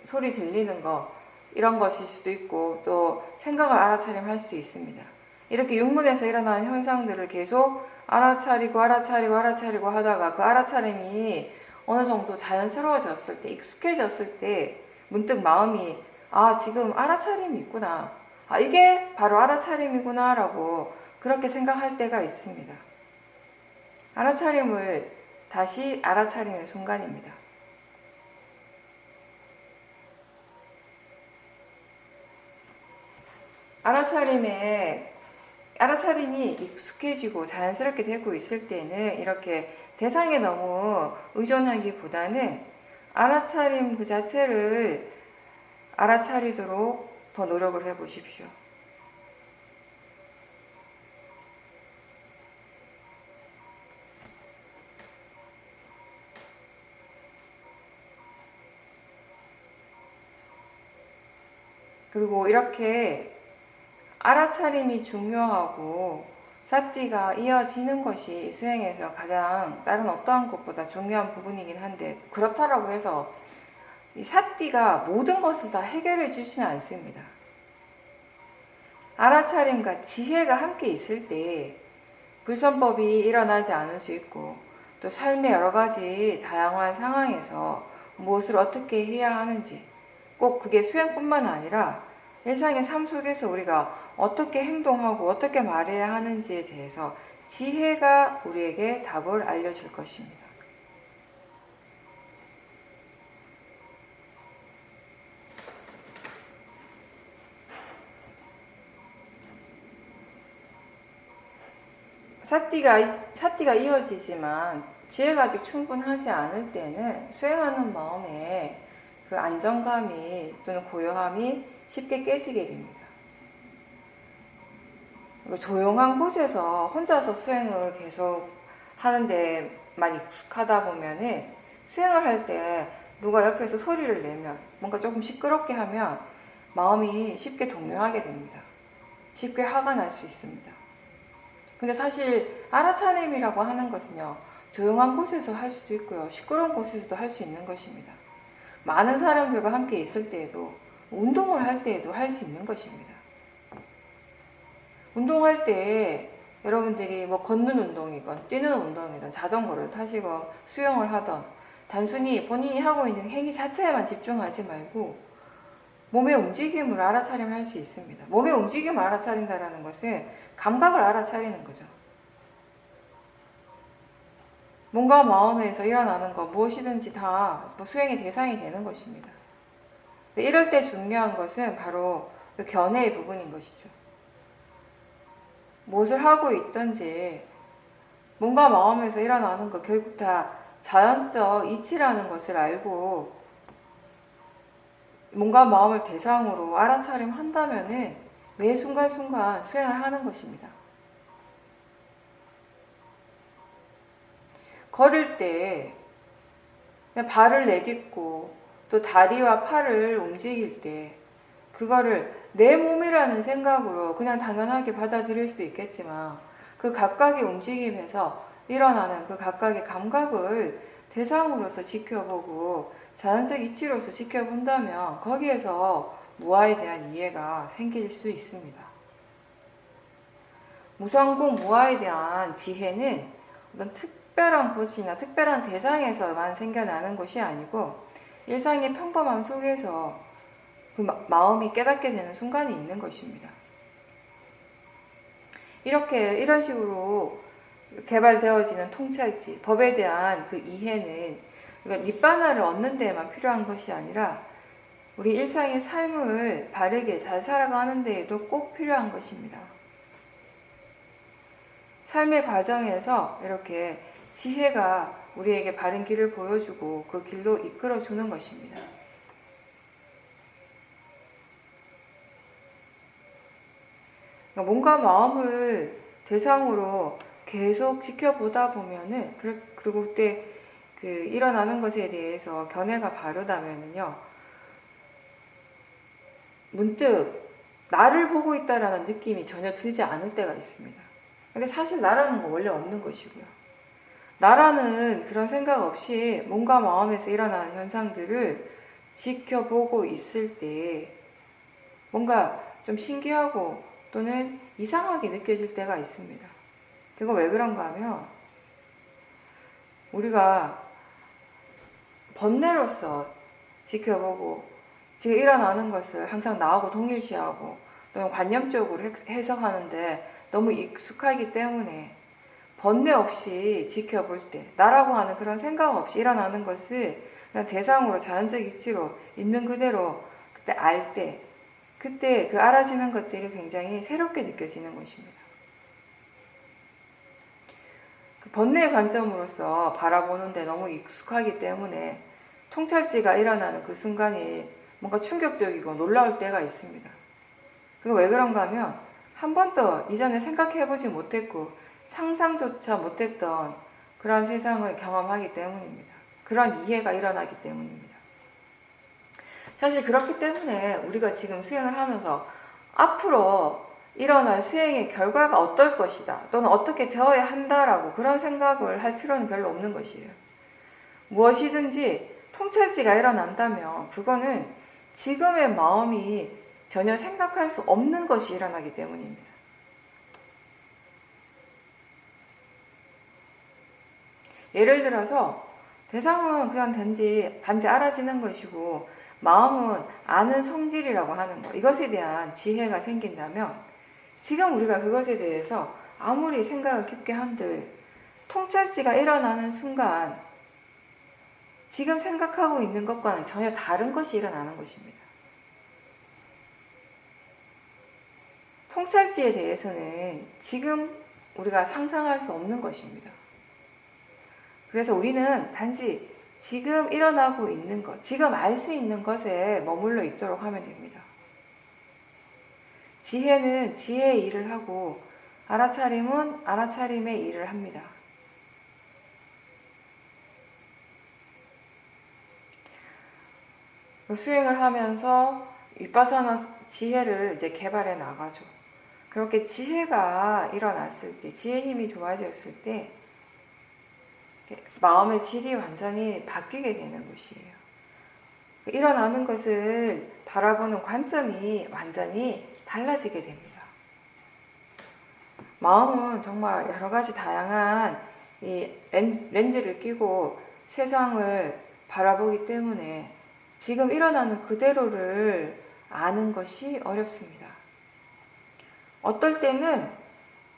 소리 들리는 거 이런 것일 수도 있고 또 생각을 알아차림할 수도 있습니다. 이렇게 육문에서 일어나는 현상들을 계속 알아차리고 하다가 그 알아차림이 어느 정도 자연스러워졌을 때, 익숙해졌을 때 문득 마음이 지금 알아차림이 있구나. 이게 바로 알아차림이구나 라고 그렇게 생각할 때가 있습니다. 알아차림을 다시 알아차리는 순간입니다. 알아차림이 익숙해지고 자연스럽게 되고 있을 때는 이렇게 대상에 너무 의존하기보다는 알아차림 그 자체를 알아차리도록 더 노력을 해보십시오. 그리고 이렇게 알아차림이 중요하고 사띠가 이어지는 것이 수행에서 가장 다른 어떠한 것보다 중요한 부분이긴 한데 그렇다라고 해서 이 사띠가 모든 것을 다 해결해 주지는 않습니다. 알아차림과 지혜가 함께 있을 때 불선법이 일어나지 않을 수 있고 또 삶의 여러 가지 다양한 상황에서 무엇을 어떻게 해야 하는지 꼭 그게 수행뿐만 아니라 일상의 삶 속에서 우리가 어떻게 행동하고 어떻게 말해야 하는지에 대해서 지혜가 우리에게 답을 알려줄 것입니다. 사띠가 이어지지만 지혜가 아직 충분하지 않을 때는 수행하는 마음에 그 안정감이 또는 고요함이 쉽게 깨지게 됩니다. 조용한 곳에서 혼자서 수행을 계속 하는 데만 익숙하다 보면은 수행을 할 때 누가 옆에서 소리를 내면 뭔가 조금 시끄럽게 하면 마음이 쉽게 동요하게 됩니다. 쉽게 화가 날 수 있습니다. 근데 사실 알아차림이라고 하는 것은요, 조용한 곳에서 할 수도 있고요, 시끄러운 곳에서도 할 수 있는 것입니다. 많은 사람들과 함께 있을 때에도, 운동을 할 때에도 할 수 있는 것입니다. 운동할 때 여러분들이 뭐 걷는 운동이건 뛰는 운동이든 자전거를 타시건 수영을 하던 단순히 본인이 하고 있는 행위 자체에만 집중하지 말고 몸의 움직임을 알아차림할 수 있습니다. 몸의 움직임을 알아차린다는 것은 감각을 알아차리는 거죠. 몸과 마음에서 일어나는 것 무엇이든지 다 수행의 대상이 되는 것입니다. 이럴 때 중요한 것은 바로 그 견해의 부분인 것이죠. 무엇을 하고 있든지 몸과 마음에서 일어나는 것 결국 다 자연적 이치라는 것을 알고 몸과 마음을 대상으로 알아차림한다면 매 순간순간 수행을 하는 것입니다. 걸을 때 발을 내딛고 또 다리와 팔을 움직일 때 그거를 내 몸이라는 생각으로 그냥 당연하게 받아들일 수도 있겠지만 그 각각의 움직임에서 일어나는 그 각각의 감각을 대상으로서 지켜보고 자연적 이치로서 지켜본다면 거기에서 무아에 대한 이해가 생길 수 있습니다. 무상공 무아에 대한 지혜는 어떤 특별한 곳이나 특별한 대상에서만 생겨나는 것이 아니고 일상의 평범함 속에서 그 마음이 깨닫게 되는 순간이 있는 것입니다. 이런 식으로 개발되어지는 통찰지, 법에 대한 그 이해는 니바나를 얻는 데에만 필요한 것이 아니라 우리 일상의 삶을 바르게 잘 살아가는 데에도 꼭 필요한 것입니다. 삶의 과정에서 이렇게 지혜가 우리에게 바른 길을 보여주고 그 길로 이끌어주는 것입니다. 몸과 마음을 대상으로 계속 지켜보다 보면은, 그리고 그때 일어나는 것에 대해서 견해가 바르다면은요, 문득 나를 보고 있다라는 느낌이 전혀 들지 않을 때가 있습니다. 근데 사실 나라는 건 원래 없는 것이고요. 나라는 그런 생각 없이 몸과 마음에서 일어나는 현상들을 지켜보고 있을 때 뭔가 좀 신기하고 또는 이상하게 느껴질 때가 있습니다. 그거 왜 그런가 하면 우리가 번뇌로서 지켜보고 지금 일어나는 것을 항상 나하고 동일시하고 또는 관념적으로 해석하는데 너무 익숙하기 때문에 번뇌 없이 지켜볼 때 나라고 하는 그런 생각 없이 일어나는 것을 그냥 대상으로 자연적 이치로 있는 그대로 그때 알 때 그때 그 알아지는 것들이 굉장히 새롭게 느껴지는 것입니다. 그 번뇌의 관점으로서 바라보는데 너무 익숙하기 때문에 통찰지가 일어나는 그 순간이 뭔가 충격적이고 놀라울 때가 있습니다. 그거 왜 그런가 하면 한 번도 이전에 생각해보지 못했고 상상조차 못했던 그런 세상을 경험하기 때문입니다. 그런 이해가 일어나기 때문입니다. 사실 그렇기 때문에 우리가 지금 수행을 하면서 앞으로 일어날 수행의 결과가 어떨 것이다 또는 어떻게 되어야 한다라고 그런 생각을 할 필요는 별로 없는 것이에요. 무엇이든지 통찰지가 일어난다면 그거는 지금의 마음이 전혀 생각할 수 없는 것이 일어나기 때문입니다. 예를 들어서 대상은 그냥 단지 알아지는 것이고 마음은 아는 성질이라고 하는 거. 이것에 대한 지혜가 생긴다면 지금 우리가 그것에 대해서 아무리 생각을 깊게 한들 통찰지가 일어나는 순간 지금 생각하고 있는 것과는 전혀 다른 것이 일어나는 것입니다. 통찰지에 대해서는 지금 우리가 상상할 수 없는 것입니다. 그래서 우리는 단지 지금 일어나고 있는 것, 지금 알 수 있는 것에 머물러 있도록 하면 됩니다. 지혜는 지혜의 일을 하고 알아차림은 알아차림의 일을 합니다. 수행을 하면서 윗바사나 지혜를 이제 개발해 나가죠. 그렇게 지혜가 일어났을 때, 지혜 힘이 좋아졌을 때 마음의 질이 완전히 바뀌게 되는 것이에요. 일어나는 것을 바라보는 관점이 완전히 달라지게 됩니다. 마음은 정말 여러 가지 다양한 이 렌즈를 끼고 세상을 바라보기 때문에 지금 일어나는 그대로를 아는 것이 어렵습니다. 어떨 때는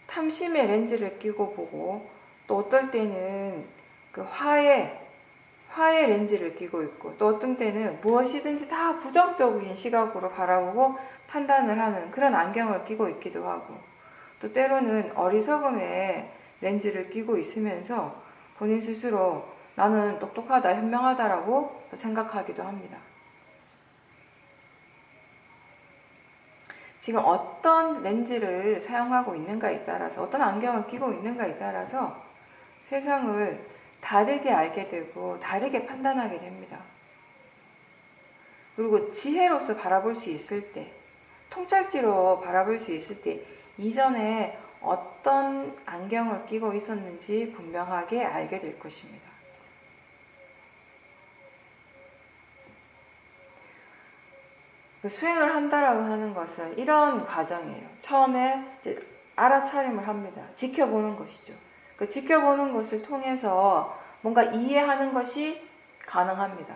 탐심의 렌즈를 끼고 보고 또 어떨 때는 그 화의 렌즈를 끼고 있고 또 어떤 때는 무엇이든지 다 부정적인 시각으로 바라보고 판단을 하는 그런 안경을 끼고 있기도 하고 또 때로는 어리석음의 렌즈를 끼고 있으면서 본인 스스로 나는 똑똑하다, 현명하다라고 생각하기도 합니다. 지금 어떤 렌즈를 사용하고 있는가에 따라서 어떤 안경을 끼고 있는가에 따라서 세상을 다르게 알게 되고 다르게 판단하게 됩니다. 그리고 지혜로서 바라볼 수 있을 때, 통찰지로 바라볼 수 있을 때 이전에 어떤 안경을 끼고 있었는지 분명하게 알게 될 것입니다. 수행을 한다라고 하는 것은 이런 과정이에요. 처음에 이제 알아차림을 합니다. 지켜보는 것이죠. 그 지켜보는 것을 통해서 뭔가 이해하는 것이 가능합니다.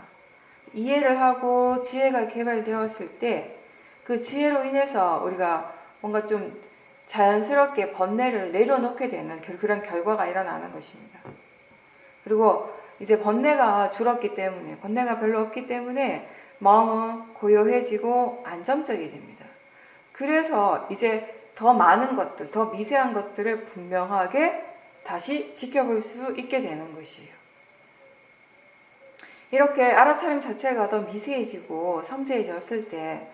이해를 하고 지혜가 개발되었을 때 그 지혜로 인해서 우리가 뭔가 좀 자연스럽게 번뇌를 내려놓게 되는 그런 결과가 일어나는 것입니다. 그리고 이제 번뇌가 줄었기 때문에, 번뇌가 별로 없기 때문에 마음은 고요해지고 안정적이 됩니다. 그래서 이제 더 많은 것들, 더 미세한 것들을 분명하게 다시 지켜볼 수 있게 되는 것이에요. 이렇게 알아차림 자체가 더 미세해지고 섬세해졌을 때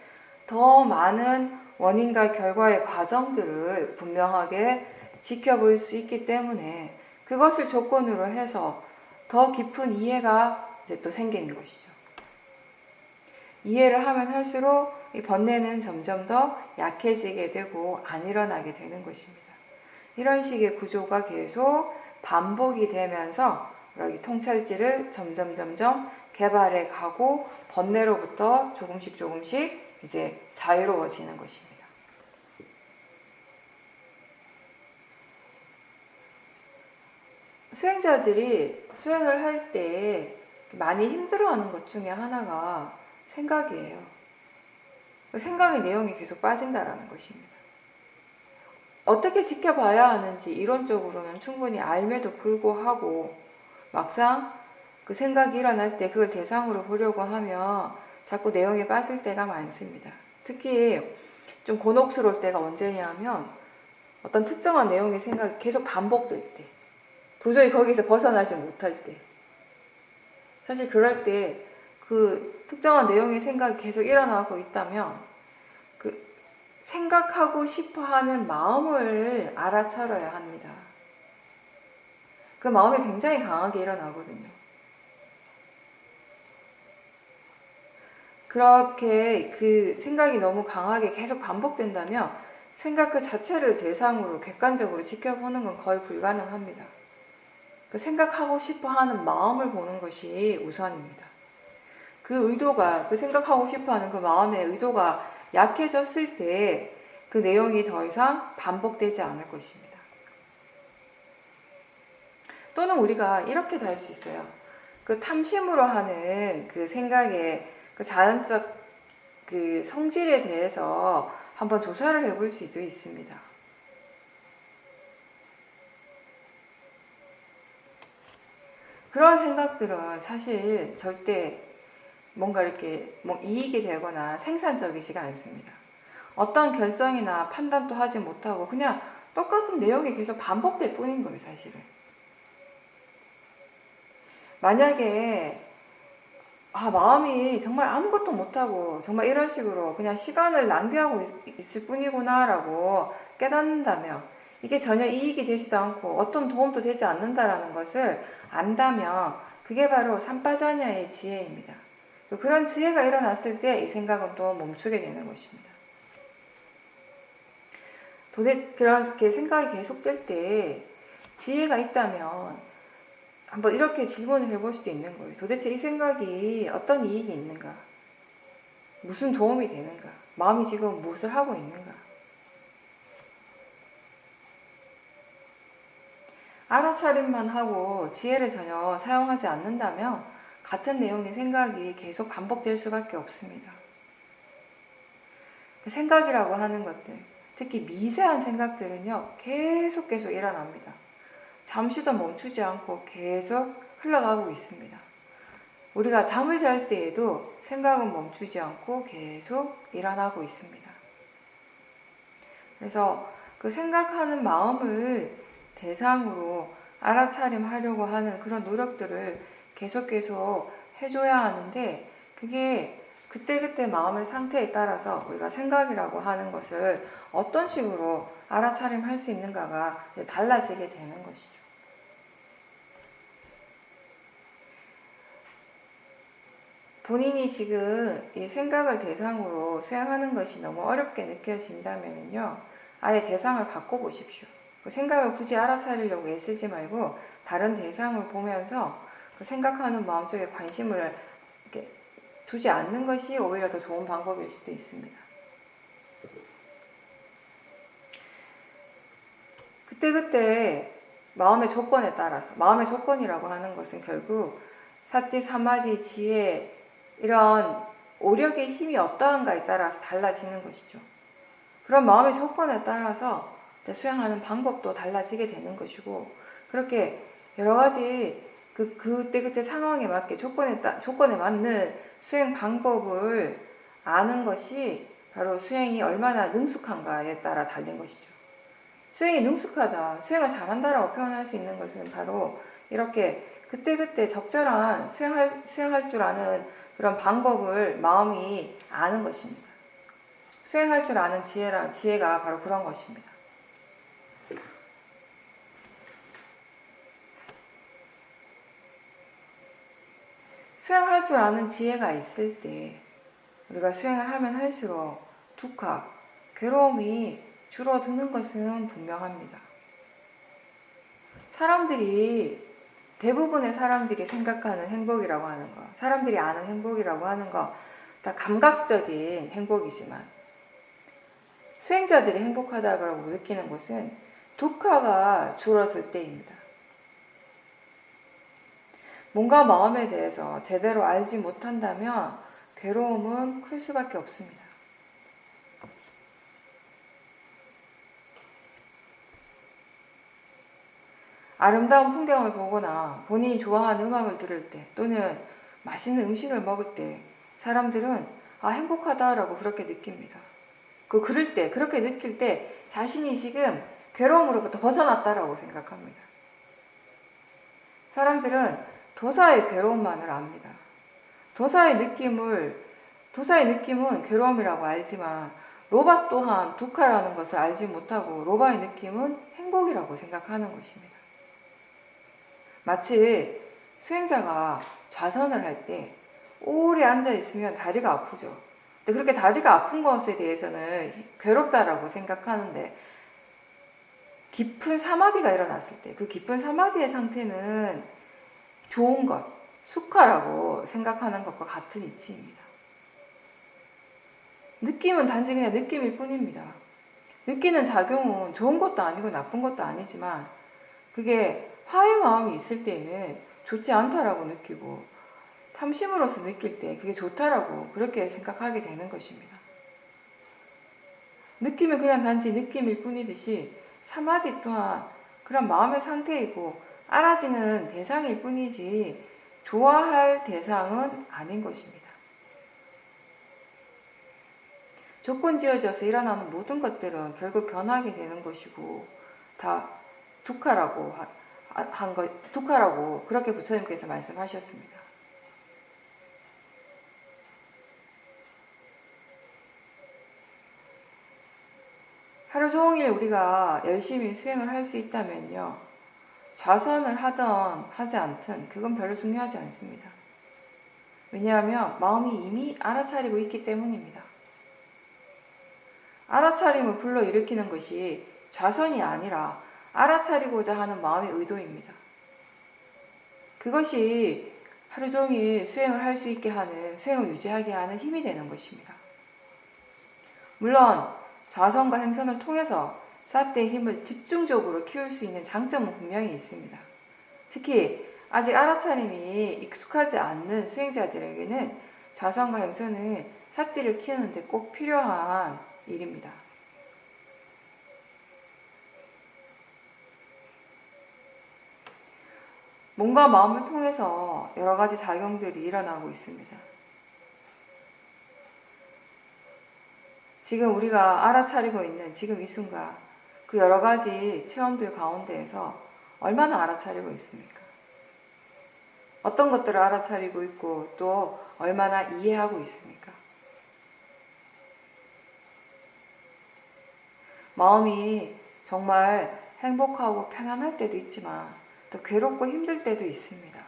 더 많은 원인과 결과의 과정들을 분명하게 지켜볼 수 있기 때문에 그것을 조건으로 해서 더 깊은 이해가 이제 또 생기는 것이죠. 이해를 하면 할수록 이 번뇌는 점점 더 약해지게 되고 안 일어나게 되는 것입니다. 이런 식의 구조가 계속 반복이 되면서 여기 통찰지를 점점 개발해 가고 번뇌로부터 조금씩 이제 자유로워지는 것입니다. 수행자들이 수행을 할 때 많이 힘들어하는 것 중에 하나가 생각이에요. 생각의 내용이 계속 빠진다라는 것입니다. 어떻게 지켜봐야 하는지 이론적으로는 충분히 알매도 불구하고 막상 그 생각이 일어날 때 그걸 대상으로 보려고 하면 자꾸 내용에 빠질 때가 많습니다. 특히 좀 곤혹스러울 때가 언제냐면 어떤 특정한 내용의 생각이 계속 반복될 때, 도저히 거기서 벗어나지 못할 때, 사실 그럴 때 그 특정한 내용의 생각이 계속 일어나고 있다면 그 생각하고 싶어 하는 마음을 알아차려야 합니다. 그 마음이 굉장히 강하게 일어나거든요. 그렇게 그 생각이 너무 강하게 계속 반복된다면 생각 그 자체를 대상으로 객관적으로 지켜보는 건 거의 불가능합니다. 그 생각하고 싶어 하는 마음을 보는 것이 우선입니다. 그 의도가, 그 생각하고 싶어 하는 그 마음의 의도가 약해졌을 때 그 내용이 더 이상 반복되지 않을 것입니다. 또는 우리가 이렇게도 할 수 있어요. 그 탐심으로 하는 그 생각의 그 자연적 그 성질에 대해서 한번 조사를 해볼 수도 있습니다. 그런 생각들은 사실 절대 뭔가 이렇게 이익이 되거나 생산적이지가 않습니다. 어떤 결정이나 판단도 하지 못하고 그냥 똑같은 내용이 계속 반복될 뿐인 거예요, 사실은. 만약에 마음이 정말 아무것도 못하고 정말 이런 식으로 그냥 시간을 낭비하고 있을 뿐이구나 라고 깨닫는다면, 이게 전혀 이익이 되지도 않고 어떤 도움도 되지 않는다라는 것을 안다면 그게 바로 삼파자냐의 지혜입니다. 그런 지혜가 일어났을 때 이 생각은 또 멈추게 되는 것입니다. 그렇게 생각이 계속될 때 지혜가 있다면 한번 이렇게 질문을 해볼 수도 있는 거예요. 도대체 이 생각이 어떤 이익이 있는가? 무슨 도움이 되는가? 마음이 지금 무엇을 하고 있는가? 알아차림만 하고 지혜를 전혀 사용하지 않는다면 같은 내용의 생각이 계속 반복될 수밖에 없습니다. 생각이라고 하는 것들, 특히 미세한 생각들은요, 계속 일어납니다. 잠시도 멈추지 않고 계속 흘러가고 있습니다. 우리가 잠을 잘 때에도 생각은 멈추지 않고 계속 일어나고 있습니다. 그래서 그 생각하는 마음을 대상으로 알아차림하려고 하는 그런 노력들을 계속 해줘야 하는데, 그게 그때그때 마음의 상태에 따라서 우리가 생각이라고 하는 것을 어떤 식으로 알아차림할 수 있는가가 달라지게 되는 것이죠. 본인이 지금 이 생각을 대상으로 수행하는 것이 너무 어렵게 느껴진다면요, 아예 대상을 바꿔보십시오. 그 생각을 굳이 알아차리려고 애쓰지 말고 다른 대상을 보면서 그 생각하는 마음 쪽에 관심을 이렇게 두지 않는 것이 오히려 더 좋은 방법일 수도 있습니다. 그때그때 마음의 조건에 따라서, 마음의 조건이라고 하는 것은 결국 사티, 사마디, 지혜, 이런 오력의 힘이 어떠한가에 따라서 달라지는 것이죠. 그런 마음의 조건에 따라서 수행하는 방법도 달라지게 되는 것이고, 그렇게 여러 가지 그때 상황에 맞게 조건에 맞는 수행 방법을 아는 것이 바로 수행이 얼마나 능숙한가에 따라 달린 것이죠. 수행이 능숙하다, 수행을 잘한다라고 표현할 수 있는 것은 바로 이렇게 그때그때 적절한 수행할 줄 아는 그런 방법을 마음이 아는 것입니다. 수행할 줄 아는 지혜가 바로 그런 것입니다. 수행할 줄 아는 지혜가 있을 때 우리가 수행을 하면 할수록 두카, 괴로움이 줄어드는 것은 분명합니다. 대부분의 사람들이 생각하는 행복이라고 하는 거, 사람들이 아는 행복이라고 하는 거, 다 감각적인 행복이지만 수행자들이 행복하다고 느끼는 것은 두카가 줄어들 때입니다. 뭔가 마음에 대해서 제대로 알지 못한다면 괴로움은 클 수밖에 없습니다. 아름다운 풍경을 보거나 본인이 좋아하는 음악을 들을 때, 또는 맛있는 음식을 먹을 때 사람들은 행복하다라고 그렇게 느낍니다. 그렇게 느낄 때 자신이 지금 괴로움으로부터 벗어났다라고 생각합니다. 사람들은 도사의 괴로움만을 압니다. 도사의 느낌은 괴로움이라고 알지만 로바 또한 두카라는 것을 알지 못하고 로바의 느낌은 행복이라고 생각하는 것입니다. 마치 수행자가 좌선을 할 때 오래 앉아 있으면 다리가 아프죠. 근데 그렇게 다리가 아픈 것에 대해서는 괴롭다라고 생각하는데, 깊은 사마디가 일어났을 때 그 깊은 사마디의 상태는 좋은 것, 수카라고 생각하는 것과 같은 이치입니다. 느낌은 단지 그냥 느낌일 뿐입니다. 느끼는 작용은 좋은 것도 아니고 나쁜 것도 아니지만 그게 화의 마음이 있을 때는 좋지 않다라고 느끼고, 탐심으로서 느낄 때 그게 좋다라고 그렇게 생각하게 되는 것입니다. 느낌은 그냥 단지 느낌일 뿐이듯이 사마디 또한 그런 마음의 상태이고 알아지는 대상일 뿐이지 좋아할 대상은 아닌 것입니다. 조건 지어져서 일어나는 모든 것들은 결국 변하게 되는 것이고 다 두카라고 그렇게 부처님께서 말씀하셨습니다. 하루 종일 우리가 열심히 수행을 할 수 있다면요, 좌선을 하든 하지 않든 그건 별로 중요하지 않습니다. 왜냐하면 마음이 이미 알아차리고 있기 때문입니다. 알아차림을 불러일으키는 것이 좌선이 아니라 알아차리고자 하는 마음의 의도입니다. 그것이 하루 종일 수행을 할 수 있게 하는, 수행을 유지하게 하는 힘이 되는 것입니다. 물론 좌선과 행선을 통해서 사태의 힘을 집중적으로 키울 수 있는 장점은 분명히 있습니다. 특히 아직 알아차림이 익숙하지 않는 수행자들에게는 좌선과 행선은 사태를 키우는데 꼭 필요한 일입니다. 몸과 마음을 통해서 여러 가지 작용들이 일어나고 있습니다. 지금 우리가 알아차리고 있는 지금 이 순간 그 여러 가지 체험들 가운데에서 얼마나 알아차리고 있습니까? 어떤 것들을 알아차리고 있고 또 얼마나 이해하고 있습니까? 마음이 정말 행복하고 편안할 때도 있지만 또 괴롭고 힘들 때도 있습니다.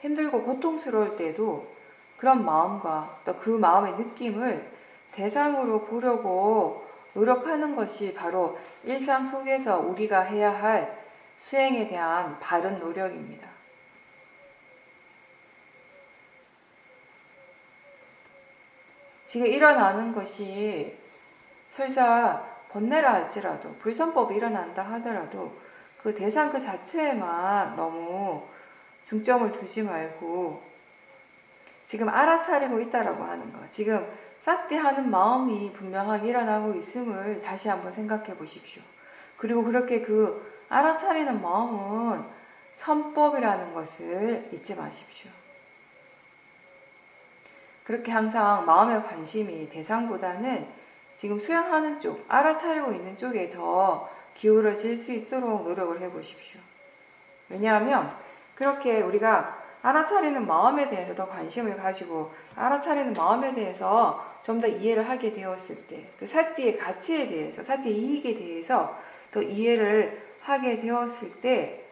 힘들고 고통스러울 때도 그런 마음과 또 그 마음의 느낌을 대상으로 보려고 노력하는 것이 바로 일상 속에서 우리가 해야 할 수행에 대한 바른 노력입니다. 지금 일어나는 것이 설사 번뇌라 할지라도 불선법이 일어난다 하더라도 그 대상 그 자체에만 너무 중점을 두지 말고 지금 알아차리고 있다라고 하는 것, 지금 사띠하는 마음이 분명하게 일어나고 있음을 다시 한번 생각해 보십시오. 그리고 그렇게 그 알아차리는 마음은 선법이라는 것을 잊지 마십시오. 그렇게 항상 마음의 관심이 대상보다는 지금 수행하는 쪽, 알아차리고 있는 쪽에 더 기울어질 수 있도록 노력을 해보십시오. 왜냐하면 그렇게 우리가 알아차리는 마음에 대해서 더 관심을 가지고 알아차리는 마음에 대해서 좀 더 이해를 하게 되었을 때, 그 사띠의 가치에 대해서, 사띠의 이익에 대해서 더 이해를 하게 되었을 때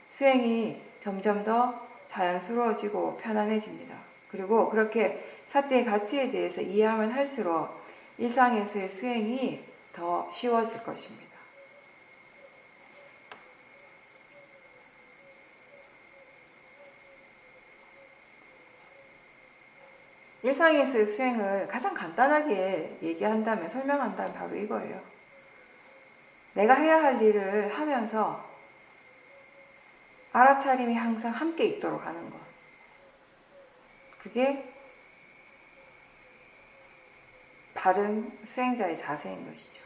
수행이 점점 더 자연스러워지고 편안해집니다. 그리고 그렇게 사띠의 가치에 대해서 이해하면 할수록 일상에서의 수행이 더 쉬워질 것입니다. 일상에서의 수행을 가장 간단하게 얘기한다면, 설명한다면 바로 이거예요. 내가 해야 할 일을 하면서 알아차림이 항상 함께 있도록 하는 것. 그게 바른 수행자의 자세인 것이죠.